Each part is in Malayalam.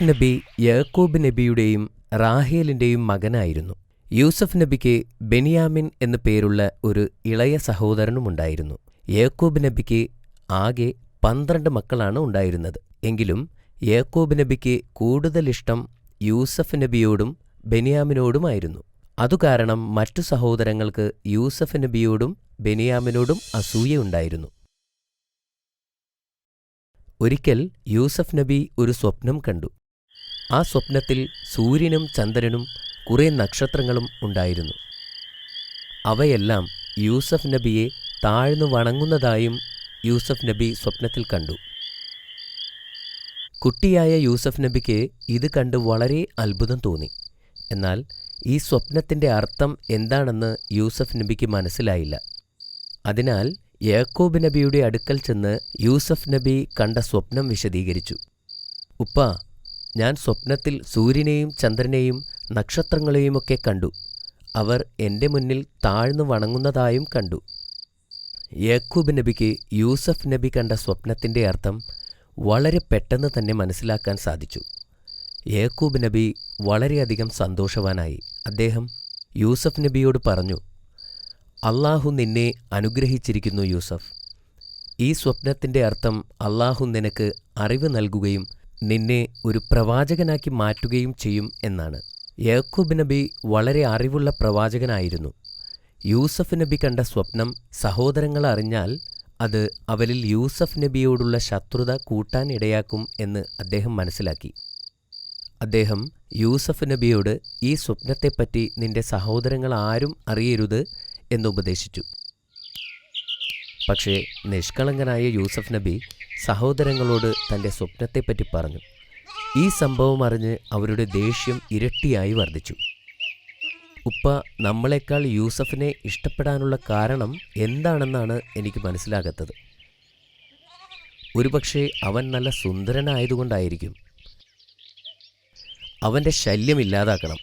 നബി യാക്കൂബ് നബിയുടെയും റാഹേലിന്റെയും മകനായിരുന്നു. യൂസഫ് നബിക്ക് ബെന്യാമിൻ എന്നു പേരുള്ള ഒരു ഇളയ സഹോദരനുമുണ്ടായിരുന്നു. യാക്കൂബ് നബിക്ക് ആകെ 12 മക്കളാണ് ഉണ്ടായിരുന്നത്. എങ്കിലും യാക്കൂബ് നബിക്ക് കൂടുതലിഷ്ടം യൂസഫ് നബിയോടും ബെന്യാമിനോടുമായിരുന്നു. അതുകാരണം മറ്റു സഹോദരങ്ങൾക്ക് യൂസഫ് നബിയോടും ബെന്യാമിനോടും അസൂയയുണ്ടായിരുന്നു. ഒരിക്കൽ യൂസഫ് നബി ഒരു സ്വപ്നം കണ്ടു. ആ സ്വപ്നത്തിൽ സൂര്യനും ചന്ദ്രനും കുറെ നക്ഷത്രങ്ങളും ഉണ്ടായിരുന്നു. അവയെല്ലാം യൂസഫ് നബിയെ താഴ്ന്നു വണങ്ങുന്നതായും യൂസഫ് നബി സ്വപ്നത്തിൽ കണ്ടു. കുട്ടിയായ യൂസഫ് നബിക്ക് ഇത് കണ്ട് വളരെ അത്ഭുതം തോന്നി. എന്നാൽ ഈ സ്വപ്നത്തിന്റെ അർത്ഥം എന്താണെന്ന് യൂസഫ് നബിക്ക് മനസ്സിലായില്ല. അതിനാൽ യാക്കൂബ് നബിയുടെ അടുക്കൽ ചെന്ന് യൂസഫ് നബി കണ്ട സ്വപ്നം വിശദീകരിച്ചു. ഉപ്പാ, ഞാൻ സ്വപ്നത്തിൽ സൂര്യനെയും ചന്ദ്രനെയും നക്ഷത്രങ്ങളെയുമൊക്കെ കണ്ടു. അവർ എൻ്റെ മുന്നിൽ താഴ്ന്നു വണങ്ങുന്നതായും കണ്ടു. യാക്കൂബ് നബിക്ക് യൂസഫ് നബി കണ്ട സ്വപ്നത്തിൻ്റെ അർത്ഥം വളരെ പെട്ടെന്ന് തന്നെ മനസ്സിലാക്കാൻ സാധിച്ചു. യാക്കൂബ് നബി വളരെയധികം സന്തോഷവാനായി. അദ്ദേഹം യൂസഫ് നബിയോട് പറഞ്ഞു, അള്ളാഹു നിന്നെ അനുഗ്രഹിച്ചിരിക്കുന്നു യൂസഫ്. ഈ സ്വപ്നത്തിൻ്റെ അർത്ഥം അള്ളാഹു നിനക്ക് അറിവ് നൽകുകയും നിന്നെ ഒരു പ്രവാചകനാക്കി മാറ്റുകയും ചെയ്യും എന്നാണ്. യാക്കൂബ് നബി വളരെ അറിവുള്ള പ്രവാചകനായിരുന്നു. യൂസഫ് നബി കണ്ട സ്വപ്നം സഹോദരങ്ങൾ അറിഞ്ഞാൽ അത് അവരിൽ യൂസഫ് നബിയോടുള്ള ശത്രുത കൂട്ടാൻ ഇടയാക്കും എന്ന് അദ്ദേഹം മനസ്സിലാക്കി. അദ്ദേഹം യൂസഫ് നബിയോട് ഈ സ്വപ്നത്തെപ്പറ്റി നിന്റെ സഹോദരങ്ങൾ ആരും അറിയരുത് എന്നുപദേശിച്ചു. പക്ഷേ നിഷ്കളങ്കനായ യൂസഫ് നബി സഹോദരങ്ങളോട് തൻ്റെ സ്വപ്നത്തെപ്പറ്റി പറഞ്ഞു. ഈ സംഭവം അറിഞ്ഞ് അവരുടെ ദേഷ്യം ഇരട്ടിയായി വർദ്ധിച്ചു. ഉപ്പ, നമ്മളെക്കാൾ യൂസഫിനെ ഇഷ്ടപ്പെടാനുള്ള കാരണം എന്താണെന്നാണ് എനിക്ക് മനസ്സിലാകാത്തത്. ഒരുപക്ഷെ അവൻ നല്ല സുന്ദരനായതുകൊണ്ടായിരിക്കും. അവൻ്റെ ശല്യം ഇല്ലാതാക്കണം.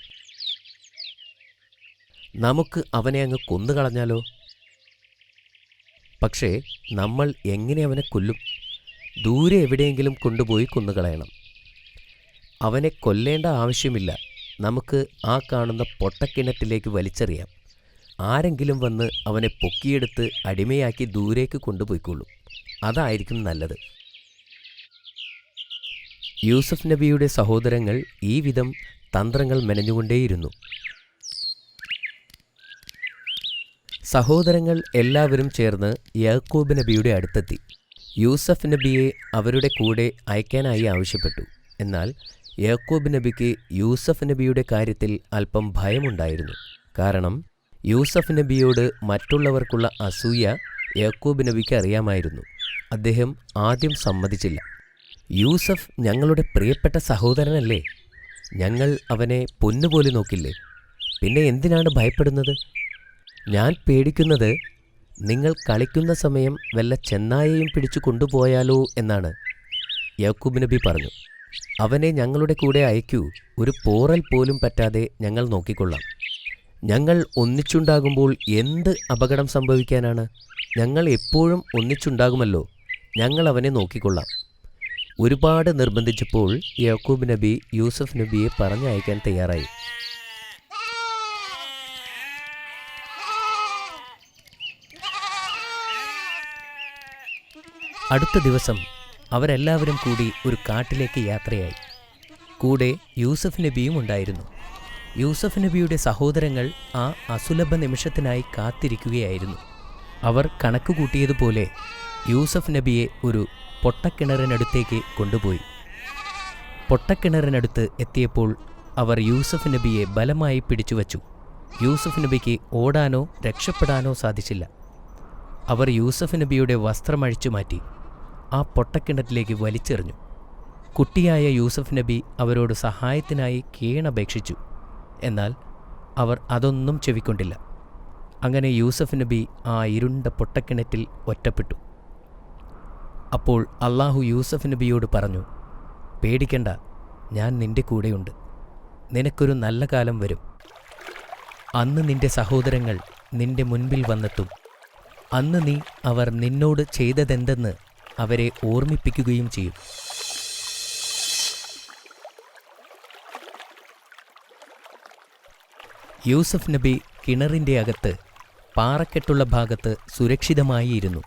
നമുക്ക് അവനെ അങ്ങ് കൊന്നുകളഞ്ഞാലോ? പക്ഷേ നമ്മൾ എങ്ങനെ അവനെ കൊല്ലും? ദൂരെ എവിടെയെങ്കിലും കൊണ്ടുപോയി കൊന്നുകളയണം. അവനെ കൊല്ലേണ്ട ആവശ്യമില്ല. നമുക്ക് ആ കാണുന്ന പൊട്ടക്കിണറ്റിലേക്ക് വലിച്ചെറിയാം. ആരെങ്കിലും വന്ന് അവനെ പൊക്കിയെടുത്ത് അടിമയാക്കി ദൂരേക്ക് കൊണ്ടുപോയിക്കൊള്ളും. അതായിരിക്കും നല്ലത്. യൂസഫ് നബിയുടെ സഹോദരങ്ങൾ ഈ വിധം തന്ത്രങ്ങൾ മെനഞ്ഞുകൊണ്ടേയിരുന്നു. സഹോദരങ്ങൾ എല്ലാവരും ചേർന്ന് യാക്കൂബ് നബിയുടെ അടുത്തെത്തി. യൂസഫ് നബിയെ അവരുടെ കൂടെ അയക്കാനായി ആവശ്യപ്പെട്ടു. എന്നാൽ യാക്കൂബ് നബിക്ക് യൂസഫ് നബിയുടെ കാര്യത്തിൽ അല്പം ഭയമുണ്ടായിരുന്നു. കാരണം യൂസഫ് നബിയോട് മറ്റുള്ളവർക്കുള്ള അസൂയ യാക്കൂബ് നബിക്ക് അറിയാമായിരുന്നു. അദ്ദേഹം ആദ്യം സമ്മതിച്ചില്ല. യൂസഫ് ഞങ്ങളുടെ പ്രിയപ്പെട്ട സഹോദരനല്ലേ? ഞങ്ങൾ അവനെ പൊന്നുപോലെ നോക്കില്ലേ? പിന്നെ എന്തിനാണ് ഭയപ്പെടുന്നത്? ഞാൻ പേടിക്കുന്നത് നിങ്ങൾ കളിക്കുന്ന സമയം വല്ല ചെന്നായയും പിടിച്ചു കൊണ്ടുപോയാലോ എന്നാണ്. യാക്കൂബ് നബി പറഞ്ഞു, അവനെ ഞങ്ങളുടെ കൂടെ അയക്കൂ. ഒരു പോറൽ പോലും പറ്റാതെ ഞങ്ങൾ നോക്കിക്കൊള്ളാം. ഞങ്ങൾ ഒന്നിച്ചുണ്ടാകുമ്പോൾ എന്ത് അപകടം സംഭവിക്കാനാണ്? ഞങ്ങൾ എപ്പോഴും ഒന്നിച്ചുണ്ടാകുമല്ലോ. ഞങ്ങൾ അവനെ നോക്കിക്കൊള്ളാം. ഒരുപാട് നിർബന്ധിച്ചപ്പോൾ യാക്കൂബ് നബി യൂസഫ് നബിയെ പറഞ്ഞയക്കാൻ തയ്യാറായി. അടുത്ത ദിവസം അവരെല്ലാവരും കൂടി ഒരു കാട്ടിലേക്ക് യാത്രയായി. കൂടെ യൂസഫ് നബിയും ഉണ്ടായിരുന്നു. യൂസഫ് നബിയുടെ സഹോദരങ്ങൾ ആ അസുലഭ നിമിഷത്തിനായി കാത്തിരിക്കുകയായിരുന്നു. അവർ കണക്കുകൂട്ടിയതുപോലെ യൂസഫ് നബിയെ ഒരു പൊട്ടക്കിണറിനടുത്തേക്ക് കൊണ്ടുപോയി. പൊട്ടക്കിണറിനടുത്ത് എത്തിയപ്പോൾ അവർ യൂസഫ് നബിയെ ബലമായി പിടിച്ചുവച്ചു. യൂസഫ് നബിക്ക് ഓടാനോ രക്ഷപ്പെടാനോ സാധിച്ചില്ല. അവർ യൂസഫ് നബിയുടെ വസ്ത്രമഴിച്ചു മാറ്റി ആ പൊട്ടക്കിണറ്റിലേക്ക് വലിച്ചെറിഞ്ഞു. കുട്ടിയായ യൂസഫ് നബി അവരോട് സഹായത്തിനായി കീണപേക്ഷിച്ചു. എന്നാൽ അവർ അതൊന്നും ചെവിക്കൊണ്ടില്ല. അങ്ങനെ യൂസഫ് നബി ആ ഇരുണ്ട പൊട്ടക്കിണറ്റിൽ ഒറ്റപ്പെട്ടു. അപ്പോൾ അള്ളാഹു യൂസഫ് നബിയോട് പറഞ്ഞു, പേടിക്കണ്ട, ഞാൻ നിന്റെ കൂടെയുണ്ട്. നിനക്കൊരു നല്ല കാലം വരും. അന്ന് നിന്റെ സഹോദരങ്ങൾ നിന്റെ മുൻപിൽ വന്നെത്തും. അന്ന് നീ അവർ നിന്നോട് ചെയ്തതെന്തെന്ന് അവരെ ഓർമ്മിപ്പിക്കുകയും ചെയ്യും. യൂസഫ് നബി കിണറിൻ്റെ അകത്ത് പാറക്കെട്ടുള്ള ഭാഗത്ത് സുരക്ഷിതമായി ഇരുന്നു.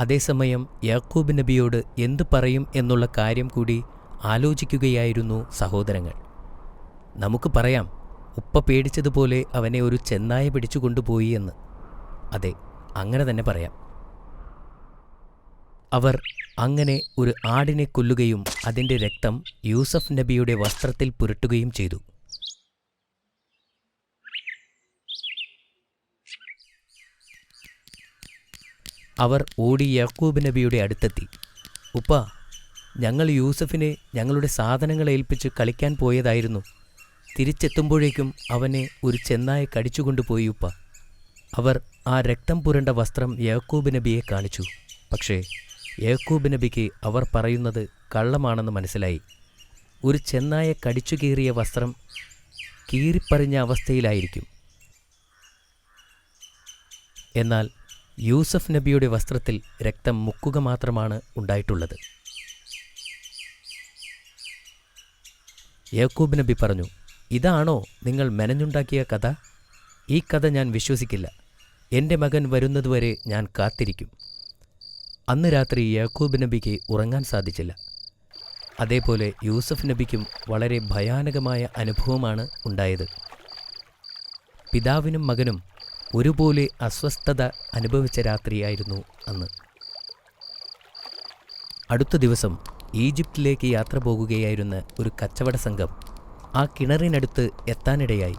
അതേസമയം യാക്കൂബ് നബിയോട് എന്തു പറയും എന്നുള്ള കാര്യം കൂടി ആലോചിക്കുകയായിരുന്നു സഹോദരങ്ങൾ. നമുക്ക് പറയാം, ഉപ്പ പേടിച്ചതുപോലെ അവനെ ഒരു ചെന്നായ പിടിച്ചുകൊണ്ടുപോയി എന്ന്. അതെ, അങ്ങനെ തന്നെ പറയാം. അവർ അങ്ങനെ ഒരു ആടിനെ കൊല്ലുകയും അതിൻ്റെ രക്തം യൂസഫ് നബിയുടെ വസ്ത്രത്തിൽ പുരട്ടുകയും ചെയ്തു. അവർ ഓടി യാക്കൂബ് നബിയുടെ അടുത്തെത്തി. ഉപ്പ, ഞങ്ങൾ യൂസഫിനെ ഞങ്ങളുടെ സാധനങ്ങൾ ഏൽപ്പിച്ച് കളിക്കാൻ പോയതായിരുന്നു. തിരിച്ചെത്തുമ്പോഴേക്കും അവനെ ഒരു ചെന്നായ കടിച്ചുകൊണ്ടുപോയി ഉപ്പ. അവർ ആ രക്തം പുരണ്ട വസ്ത്രം യാക്കൂബ് നബിയെ കാണിച്ചു. പക്ഷേ യാക്കൂബ് നബിക്ക് അവർ പറയുന്നത് കള്ളമാണെന്ന് മനസ്സിലായി. ഒരു ചെന്നായ കടിച്ചു കീറിയ വസ്ത്രം കീറിപ്പറിഞ്ഞ അവസ്ഥയിലായിരിക്കും. എന്നാൽ യൂസഫ് നബിയുടെ വസ്ത്രത്തിൽ രക്തം മുക്കുക മാത്രമാണ് ഉണ്ടായിട്ടുള്ളത്. യാക്കൂബ് നബി പറഞ്ഞു, ഇതാണോ നിങ്ങൾ മെനഞ്ഞുണ്ടാക്കിയ കഥ? ഈ കഥ ഞാൻ വിശ്വസിക്കില്ല. എൻ്റെ മകൻ വരുന്നതുവരെ ഞാൻ കാത്തിരിക്കും. അന്ന് രാത്രി യാക്കൂബ് നബിക്ക് ഉറങ്ങാൻ സാധിച്ചില്ല. അതേപോലെ യൂസഫ് നബിക്കും വളരെ ഭയാനകമായ അനുഭവമാണ് ഉണ്ടായത്. പിതാവിനും മകനും ഒരുപോലെ അസ്വസ്ഥത അനുഭവിച്ച രാത്രിയായിരുന്നു അന്ന്. അടുത്ത ദിവസം ഈജിപ്തിലേക്ക് യാത്ര പോകുകയായിരുന്ന ഒരു കച്ചവട സംഘം ആ കിണറിനടുത്ത് എത്താനിടയായി.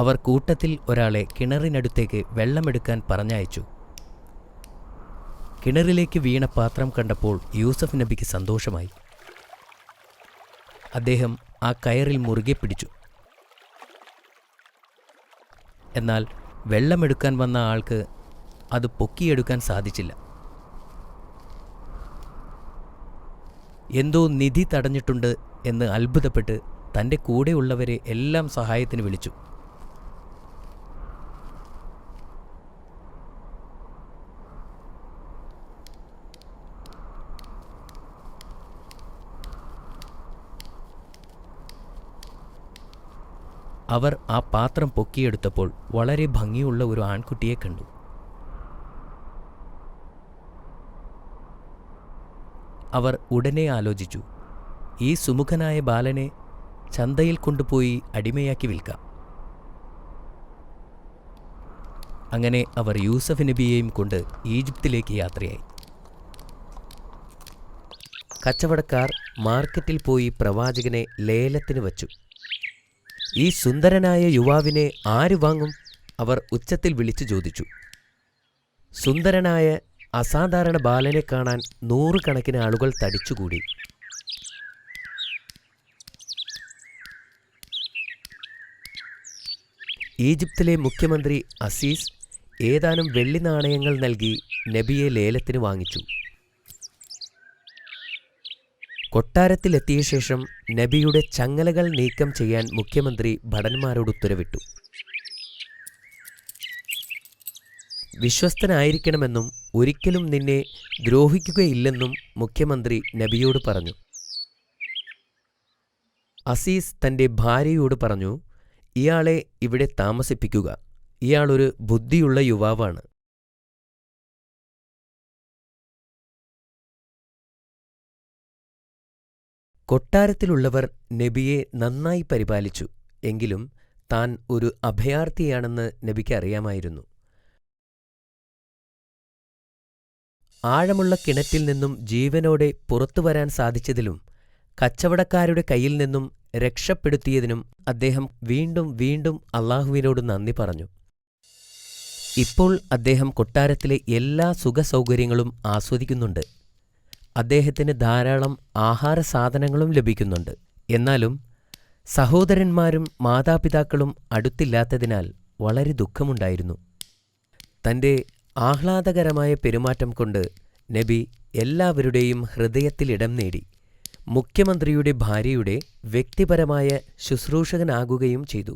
അവർ കൂട്ടത്തിൽ ഒരാളെ കിണറിനടുത്തേക്ക് വെള്ളമെടുക്കാൻ പറഞ്ഞയച്ചു. കിണറിലേക്ക് വീണ പാത്രം കണ്ടപ്പോൾ യൂസഫ് നബിക്ക് സന്തോഷമായി. അദ്ദേഹം ആ കയറിൽ മുറുകെ പിടിച്ചു. എന്നാൽ വെള്ളമെടുക്കാൻ വന്ന ആൾക്ക് അത് പൊക്കിയെടുക്കാൻ സാധിച്ചില്ല. എന്തോ നിധി തടഞ്ഞിട്ടുണ്ട് എന്ന് അത്ഭുതപ്പെട്ട് തൻ്റെ കൂടെയുള്ളവരെ എല്ലാം സഹായത്തിന് വിളിച്ചു. അവർ ആ പാത്രം പൊക്കിയെടുത്തപ്പോൾ വളരെ ഭംഗിയുള്ള ഒരു ആൺകുട്ടിയെ കണ്ടു. അവർ ഉടനെ ആലോചിച്ചു, ഈ സുമുഖനായ ബാലനെ ചന്തയിൽ കൊണ്ടുപോയി അടിമയാക്കി വിൽക്കാം. അങ്ങനെ അവർ യൂസഫ് നബിയെയും കൊണ്ട് ഈജിപ്തിലേക്ക് യാത്രയായി. കച്ചവടക്കാർ മാർക്കറ്റിൽ പോയി പ്രവാചകനെ ലേലത്തിന് വച്ചു. ഈ സുന്ദരനായ യുവാവിനെ ആര് വാങ്ങും? അവർ ഉച്ചത്തിൽ വിളിച്ചു ചോദിച്ചു. സുന്ദരനായ അസാധാരണ ബാലനെ കാണാൻ 100 കണക്കിന് ആളുകൾ തടിച്ചുകൂടി. ഈജിപ്തിലെ മുഖ്യമന്ത്രി അസീസ് ഏതാനും വെള്ളി നാണയങ്ങൾ നൽകി നബിയെ ലേലത്തിന് വാങ്ങിച്ചു. കൊട്ടാരത്തിലെത്തിയ ശേഷം നബിയുടെ ചങ്ങലകൾ നീക്കം ചെയ്യാൻ മുഖ്യമന്ത്രി ഭടന്മാരോട് ഉത്തരവിട്ടു. വിശ്വസ്തനായിരിക്കണമെന്നും ഒരിക്കലും നിന്നെ ദ്രോഹിക്കുകയില്ലെന്നും മുഖ്യമന്ത്രി നബിയോട് പറഞ്ഞു. അസീസ് തൻ്റെ ഭാര്യയോട് പറഞ്ഞു, ഇയാളെ ഇവിടെ താമസിപ്പിക്കുക. ഇയാളൊരു ബുദ്ധിയുള്ള യുവാവാണ്. കൊട്ടാരത്തിലുള്ളവർ നബിയെ നന്നായി പരിപാലിച്ചു. എങ്കിലും താൻ ഒരു അഭയാർത്ഥിയാണെന്ന് നബിക്ക് അറിയാമായിരുന്നു. ആഴമുള്ള കിണറ്റിൽ നിന്നും ജീവനോടെ പുറത്തുവരാൻ സാധിച്ചതിലും കച്ചവടക്കാരുടെ കയ്യിൽ നിന്നും രക്ഷപ്പെടുത്തിയതിനും അദ്ദേഹം വീണ്ടും വീണ്ടും അള്ളാഹുവിനോട് നന്ദി പറഞ്ഞു. ഇപ്പോൾ അദ്ദേഹം കൊട്ടാരത്തിലെ എല്ലാ സുഖസൗകര്യങ്ങളും ആസ്വദിക്കുന്നുണ്ട്. അദ്ദേഹത്തിന് ധാരാളം ആഹാര സാധനങ്ങളും ലഭിക്കുന്നുണ്ട്. എന്നാലും സഹോദരന്മാരും മാതാപിതാക്കളും അടുത്തില്ലാത്തതിനാൽ വളരെ ദുഃഖമുണ്ടായിരുന്നു. തൻ്റെ ആഹ്ലാദകരമായ പെരുമാറ്റം കൊണ്ട് നബി എല്ലാവരുടെയും ഹൃദയത്തിൽ ഇടം നേടി. മുഖ്യമന്ത്രിയുടെ ഭാര്യയുടെ വ്യക്തിപരമായ ശുശ്രൂഷകനാകുകയും ചെയ്തു.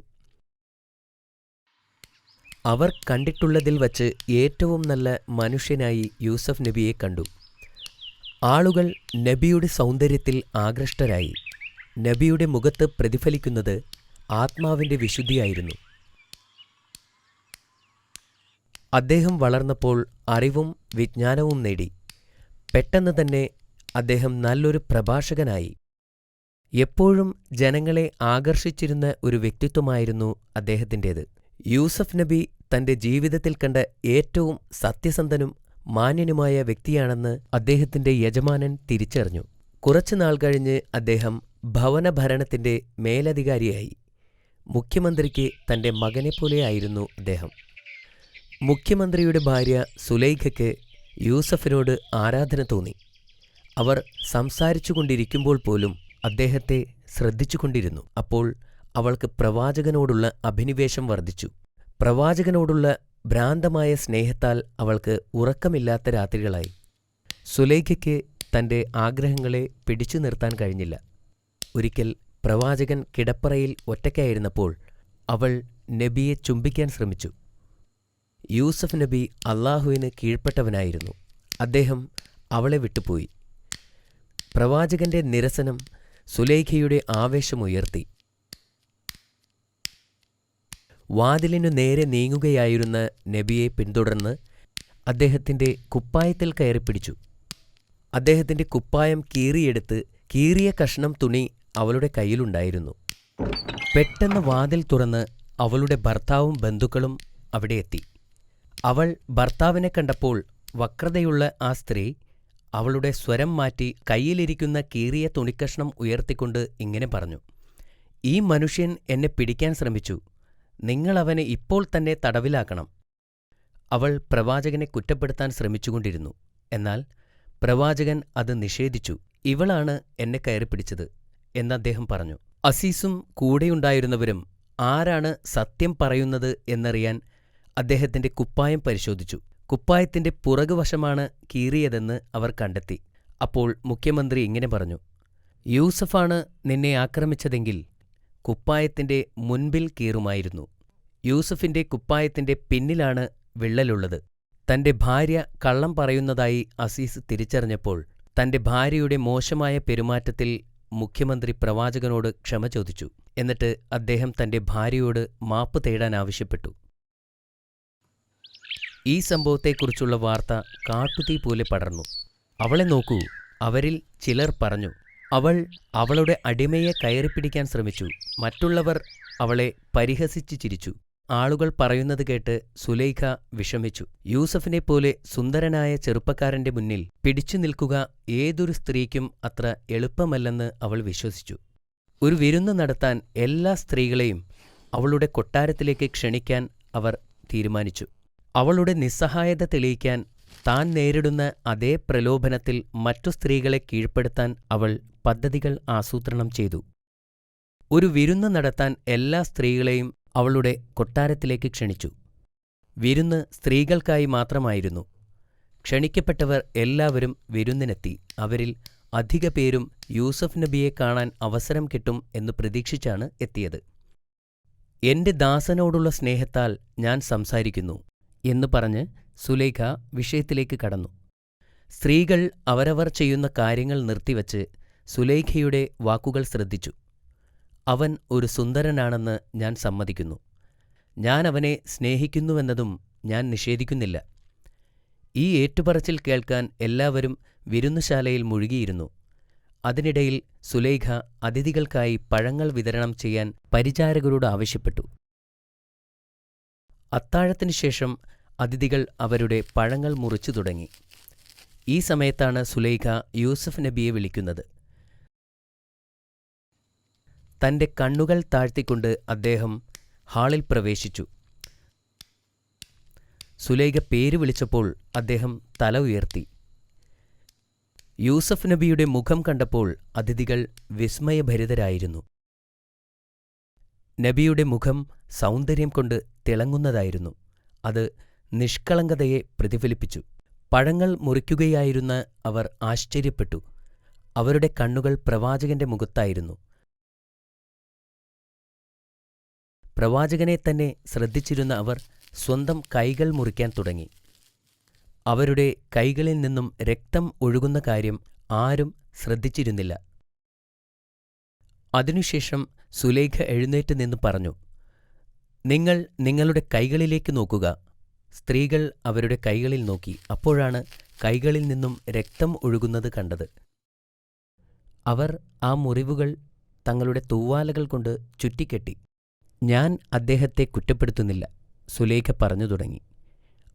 അവർ കണ്ടിട്ടുള്ളതിൽ വച്ച് ഏറ്റവും നല്ല മനുഷ്യനായി യൂസഫ് നബിയെ കണ്ടു. ആളുകൾ നബിയുടെ സൗന്ദര്യത്തിൽ ആകൃഷ്ടരായി. നബിയുടെ മുഖത്ത് പ്രതിഫലിക്കുന്നത് ആത്മാവിൻ്റെ വിശുദ്ധിയായിരുന്നു. അദ്ദേഹം വളർന്നപ്പോൾ അറിവും വിജ്ഞാനവും നേടി. പെട്ടെന്ന് തന്നെ അദ്ദേഹം നല്ലൊരു പ്രഭാഷകനായി. എപ്പോഴും ജനങ്ങളെ ആകർഷിച്ചിരുന്ന ഒരു വ്യക്തിത്വമായിരുന്നു അദ്ദേഹത്തിൻ്റേത്. യൂസഫ് നബി തൻ്റെ ജീവിതത്തിൽ കണ്ട ഏറ്റവും സത്യസന്ധനും മാന്യനുമായ വ്യക്തിയാണെന്ന് അദ്ദേഹത്തിൻ്റെ യജമാനൻ തിരിച്ചറിഞ്ഞു. കുറച്ചുനാൾ കഴിഞ്ഞ് അദ്ദേഹം ഭവനഭരണത്തിൻ്റെ മേലധികാരിയായി. മുഖ്യമന്ത്രിക്ക് തൻ്റെ മകനെപ്പോലെയായിരുന്നു അദ്ദേഹം. മുഖ്യമന്ത്രിയുടെ ഭാര്യ സുലൈഖയ്ക്ക് യൂസഫിനോട് ആരാധന തോന്നി. അവർ സംസാരിച്ചുകൊണ്ടിരിക്കുമ്പോൾ പോലും അദ്ദേഹത്തെ ശ്രദ്ധിച്ചുകൊണ്ടിരുന്നു. അപ്പോൾ അവൾക്ക് പ്രവാചകനോടുള്ള അഭിനിവേശം വർദ്ധിച്ചു. പ്രവാചകനോടുള്ള ഭ്രാന്തമായ സ്നേഹത്താൽ അവൾക്ക് ഉറക്കമില്ലാത്ത രാത്രികളായി. സുലൈഖയ്ക്ക് തൻ്റെ ആഗ്രഹങ്ങളെ പിടിച്ചു നിർത്താൻ കഴിഞ്ഞില്ല. ഒരിക്കൽ പ്രവാചകൻ കിടപ്പറയിൽ ഒറ്റയ്ക്കായിരുന്നപ്പോൾ അവൾ നബിയെ ചുംബിക്കാൻ ശ്രമിച്ചു. യൂസഫ് നബി അള്ളാഹുവിന് കീഴ്പ്പെട്ടവനായിരുന്നു. അദ്ദേഹം അവളെ വിട്ടുപോയി. പ്രവാചകന്റെ നിരസനം സുലൈഖയുടെ ആവേശമുയർത്തി. വാതിലിനു നേരെ നീങ്ങുകയായിരുന്ന നബിയെ പിന്തുടർന്ന് അദ്ദേഹത്തിൻ്റെ കുപ്പായത്തിൽ കയറിപ്പിടിച്ചു. അദ്ദേഹത്തിൻ്റെ കുപ്പായം കീറിയെടുത്ത് കീറിയ കഷ്ണം തുണി അവളുടെ കയ്യിലുണ്ടായിരുന്നു. പെട്ടെന്ന് വാതിൽ തുറന്ന് അവളുടെ ഭർത്താവും ബന്ധുക്കളും അവിടെ എത്തി. അവൾ ഭർത്താവിനെ കണ്ടപ്പോൾ വക്രതയുള്ള ആ സ്ത്രീ അവളുടെ സ്വരം മാറ്റി കയ്യിലിരിക്കുന്ന കീറിയ തുണിക്കഷ്ണം ഉയർത്തിക്കൊണ്ട് ഇങ്ങനെ പറഞ്ഞു: "ഈ മനുഷ്യൻ എന്നെ പിടിക്കാൻ ശ്രമിച്ചു. നിങ്ങളവനെ ഇപ്പോൾ തന്നെ തടവിലാക്കണം." അവൾ പ്രവാചകനെ കുറ്റപ്പെടുത്താൻ ശ്രമിച്ചുകൊണ്ടിരുന്നു. എന്നാൽ പ്രവാചകൻ അത് നിഷേധിച്ചു. "ഇവളാണ് എന്നെ കയറിപ്പിടിച്ചത്" എന്ന് അദ്ദേഹം പറഞ്ഞു. അസീസും കൂടെയുണ്ടായിരുന്നവരും ആരാണ് സത്യം പറയുന്നത് എന്നറിയാൻ അദ്ദേഹത്തിൻ്റെ കുപ്പായം പരിശോധിച്ചു. കുപ്പായത്തിൻ്റെ പുറകുവശമാണ് കീറിയതെന്ന് അവർ കണ്ടെത്തി. അപ്പോൾ മുഖ്യമന്ത്രി ഇങ്ങനെ പറഞ്ഞു: "യൂസഫാണ് നിന്നെ ആക്രമിച്ചതെങ്കിൽ കുപ്പായത്തിൻ്റെ മുൻപിൽ കീറുമായിരുന്നു. യൂസഫിൻ്റെ കുപ്പായത്തിൻ്റെ പിന്നിലാണ് വിള്ളലുള്ളത്." തൻ്റെ ഭാര്യ കള്ളം പറയുന്നതായി അസീസ് തിരിച്ചറിഞ്ഞപ്പോൾ തൻ്റെ ഭാര്യയുടെ മോശമായ പെരുമാറ്റത്തിൽ മുഖ്യമന്ത്രി പ്രവാചകനോട് ക്ഷമ ചോദിച്ചു. എന്നിട്ട് അദ്ദേഹം തൻ്റെ ഭാര്യയോട് മാപ്പ് തേടാൻ ആവശ്യപ്പെട്ടു. ഈ സംഭവത്തെക്കുറിച്ചുള്ള വാർത്ത കാട്ടുതീ പോലെ പടർന്നു. "അവളെ നോക്കൂ," അവരിൽ ചിലർ പറഞ്ഞു. "അവൾ അവളുടെ അടിമയെ കയറിപ്പിടിക്കാൻ ശ്രമിച്ചു." മറ്റുള്ളവർ അവളെ പരിഹസിച്ചു ചിരിച്ചു. ആളുകൾ പറയുന്നത് കേട്ട് സുലൈഖ വിഷമിച്ചു. യൂസഫിനെപ്പോലെ സുന്ദരനായ ചെറുപ്പക്കാരന്റെ മുന്നിൽ പിടിച്ചു നിൽക്കുക ഏതൊരു സ്ത്രീക്കും അത്ര എളുപ്പമല്ലെന്ന് അവൾ വിശ്വസിച്ചു. ഒരു വിരുന്ന് നടത്താൻ എല്ലാ സ്ത്രീകളെയും അവളുടെ കൊട്ടാരത്തിലേക്ക് ക്ഷണിക്കാൻ അവർ തീരുമാനിച്ചു. അവളുടെ നിസ്സഹായത തെളിയിക്കാൻ താൻ നേരിടുന്ന അതേ പ്രലോഭനത്തിൽ മറ്റു സ്ത്രീകളെ കീഴ്പ്പെടുത്താൻ അവൾ പദ്ധതികൾ ആസൂത്രണം ചെയ്തു. ഒരു വിരുന്ന് നടത്താൻ എല്ലാ സ്ത്രീകളെയും അവളുടെ കൊട്ടാരത്തിലേക്ക് ക്ഷണിച്ചു. വിരുന്ന് സ്ത്രീകൾക്കായി മാത്രമായിരുന്നു. ക്ഷണിക്കപ്പെട്ടവർ എല്ലാവരും വിരുന്നിനെത്തി. അവരിൽ അധിക പേരും യൂസഫ് നബിയെ കാണാൻ അവസരം കിട്ടും എന്ന് പ്രതീക്ഷിച്ചാണ് എത്തിയത്. "എന്റെ ദാസനോടുള്ള സ്നേഹത്താൽ ഞാൻ സംസാരിക്കുന്നു" എന്ന് പറഞ്ഞ് സുലൈഖ വിഷയത്തിലേക്ക് കടന്നു. സ്ത്രീകൾ അവരവർ ചെയ്യുന്ന കാര്യങ്ങൾ നിർത്തിവച്ച് സുലൈഖയുടെ വാക്കുകൾ ശ്രദ്ധിച്ചു. "അവൻ ഒരു സുന്ദരനാണെന്ന് ഞാൻ സമ്മതിക്കുന്നു. ഞാൻ അവനെ സ്നേഹിക്കുന്നുവെന്നതും ഞാൻ നിഷേധിക്കുന്നില്ല." ഈ ഏറ്റുപറച്ചിൽ കേൾക്കാൻ എല്ലാവരും വിരുന്നുശാലയിൽ മുഴുകിയിരുന്നു. അതിനിടയിൽ സുലൈഖ അതിഥികൾക്കായി പഴങ്ങൾ വിതരണം ചെയ്യാൻ പരിചാരകരോട് ആവശ്യപ്പെട്ടു. അത്താഴത്തിനു ശേഷം അതിഥികൾ അവരുടെ പഴങ്ങൾ മുറിച്ചു തുടങ്ങി. ഈ സമയത്താണ് സുലൈഖ യൂസഫ് നബിയെ വിളിക്കുന്നത്. തൻ്റെ കണ്ണുകൾ താഴ്ത്തിക്കൊണ്ട് അദ്ദേഹം ഹാളിൽ പ്രവേശിച്ചു. സുലൈഖ പേര് വിളിച്ചപ്പോൾ അദ്ദേഹം തല ഉയർത്തി. യൂസഫ് നബിയുടെ മുഖം കണ്ടപ്പോൾ അതിഥികൾ വിസ്മയഭരിതരായിരുന്നു. നബിയുടെ മുഖം സൗന്ദര്യം കൊണ്ട് തിളങ്ങുന്നതായിരുന്നു. അത് നിഷ്കളങ്കതയെ പ്രതിഫലിപ്പിച്ചു. പഴങ്ങൾ മുറിക്കുകയായിരുന്ന അവർ ആശ്ചര്യപ്പെട്ടു. അവരുടെ കണ്ണുകൾ പ്രവാചകന്റെ മുഖത്തായിരുന്നു. പ്രവാചകനെ തന്നെ ശ്രദ്ധിച്ചിരുന്ന അവർ സ്വന്തം കൈകൾ മുറിക്കാൻ തുടങ്ങി. അവരുടെ കൈകളിൽ നിന്നും രക്തം ഒഴുകുന്ന കാര്യം ആരും ശ്രദ്ധിച്ചിരുന്നില്ല. അതിനുശേഷം സുലൈഖ എഴുന്നേറ്റ് നിന്ന് പറഞ്ഞു, നിങ്ങൾ നിങ്ങളുടെ കൈകളിലേക്ക് നോക്കുക. സ്ത്രീകൾ അവരുടെ കൈകളിൽ നോക്കി. അപ്പോഴാണ് കൈകളിൽ നിന്നും രക്തം ഒഴുകുന്നത് കണ്ടത്. അവർ ആ മുറിവുകൾ തങ്ങളുടെ തൂവാലകൾ കൊണ്ട് ചുറ്റിക്കെട്ടി. ഞാൻ അദ്ദേഹത്തെ കുറ്റപ്പെടുത്തുന്നില്ല, സുലൈഖ പറഞ്ഞു തുടങ്ങി.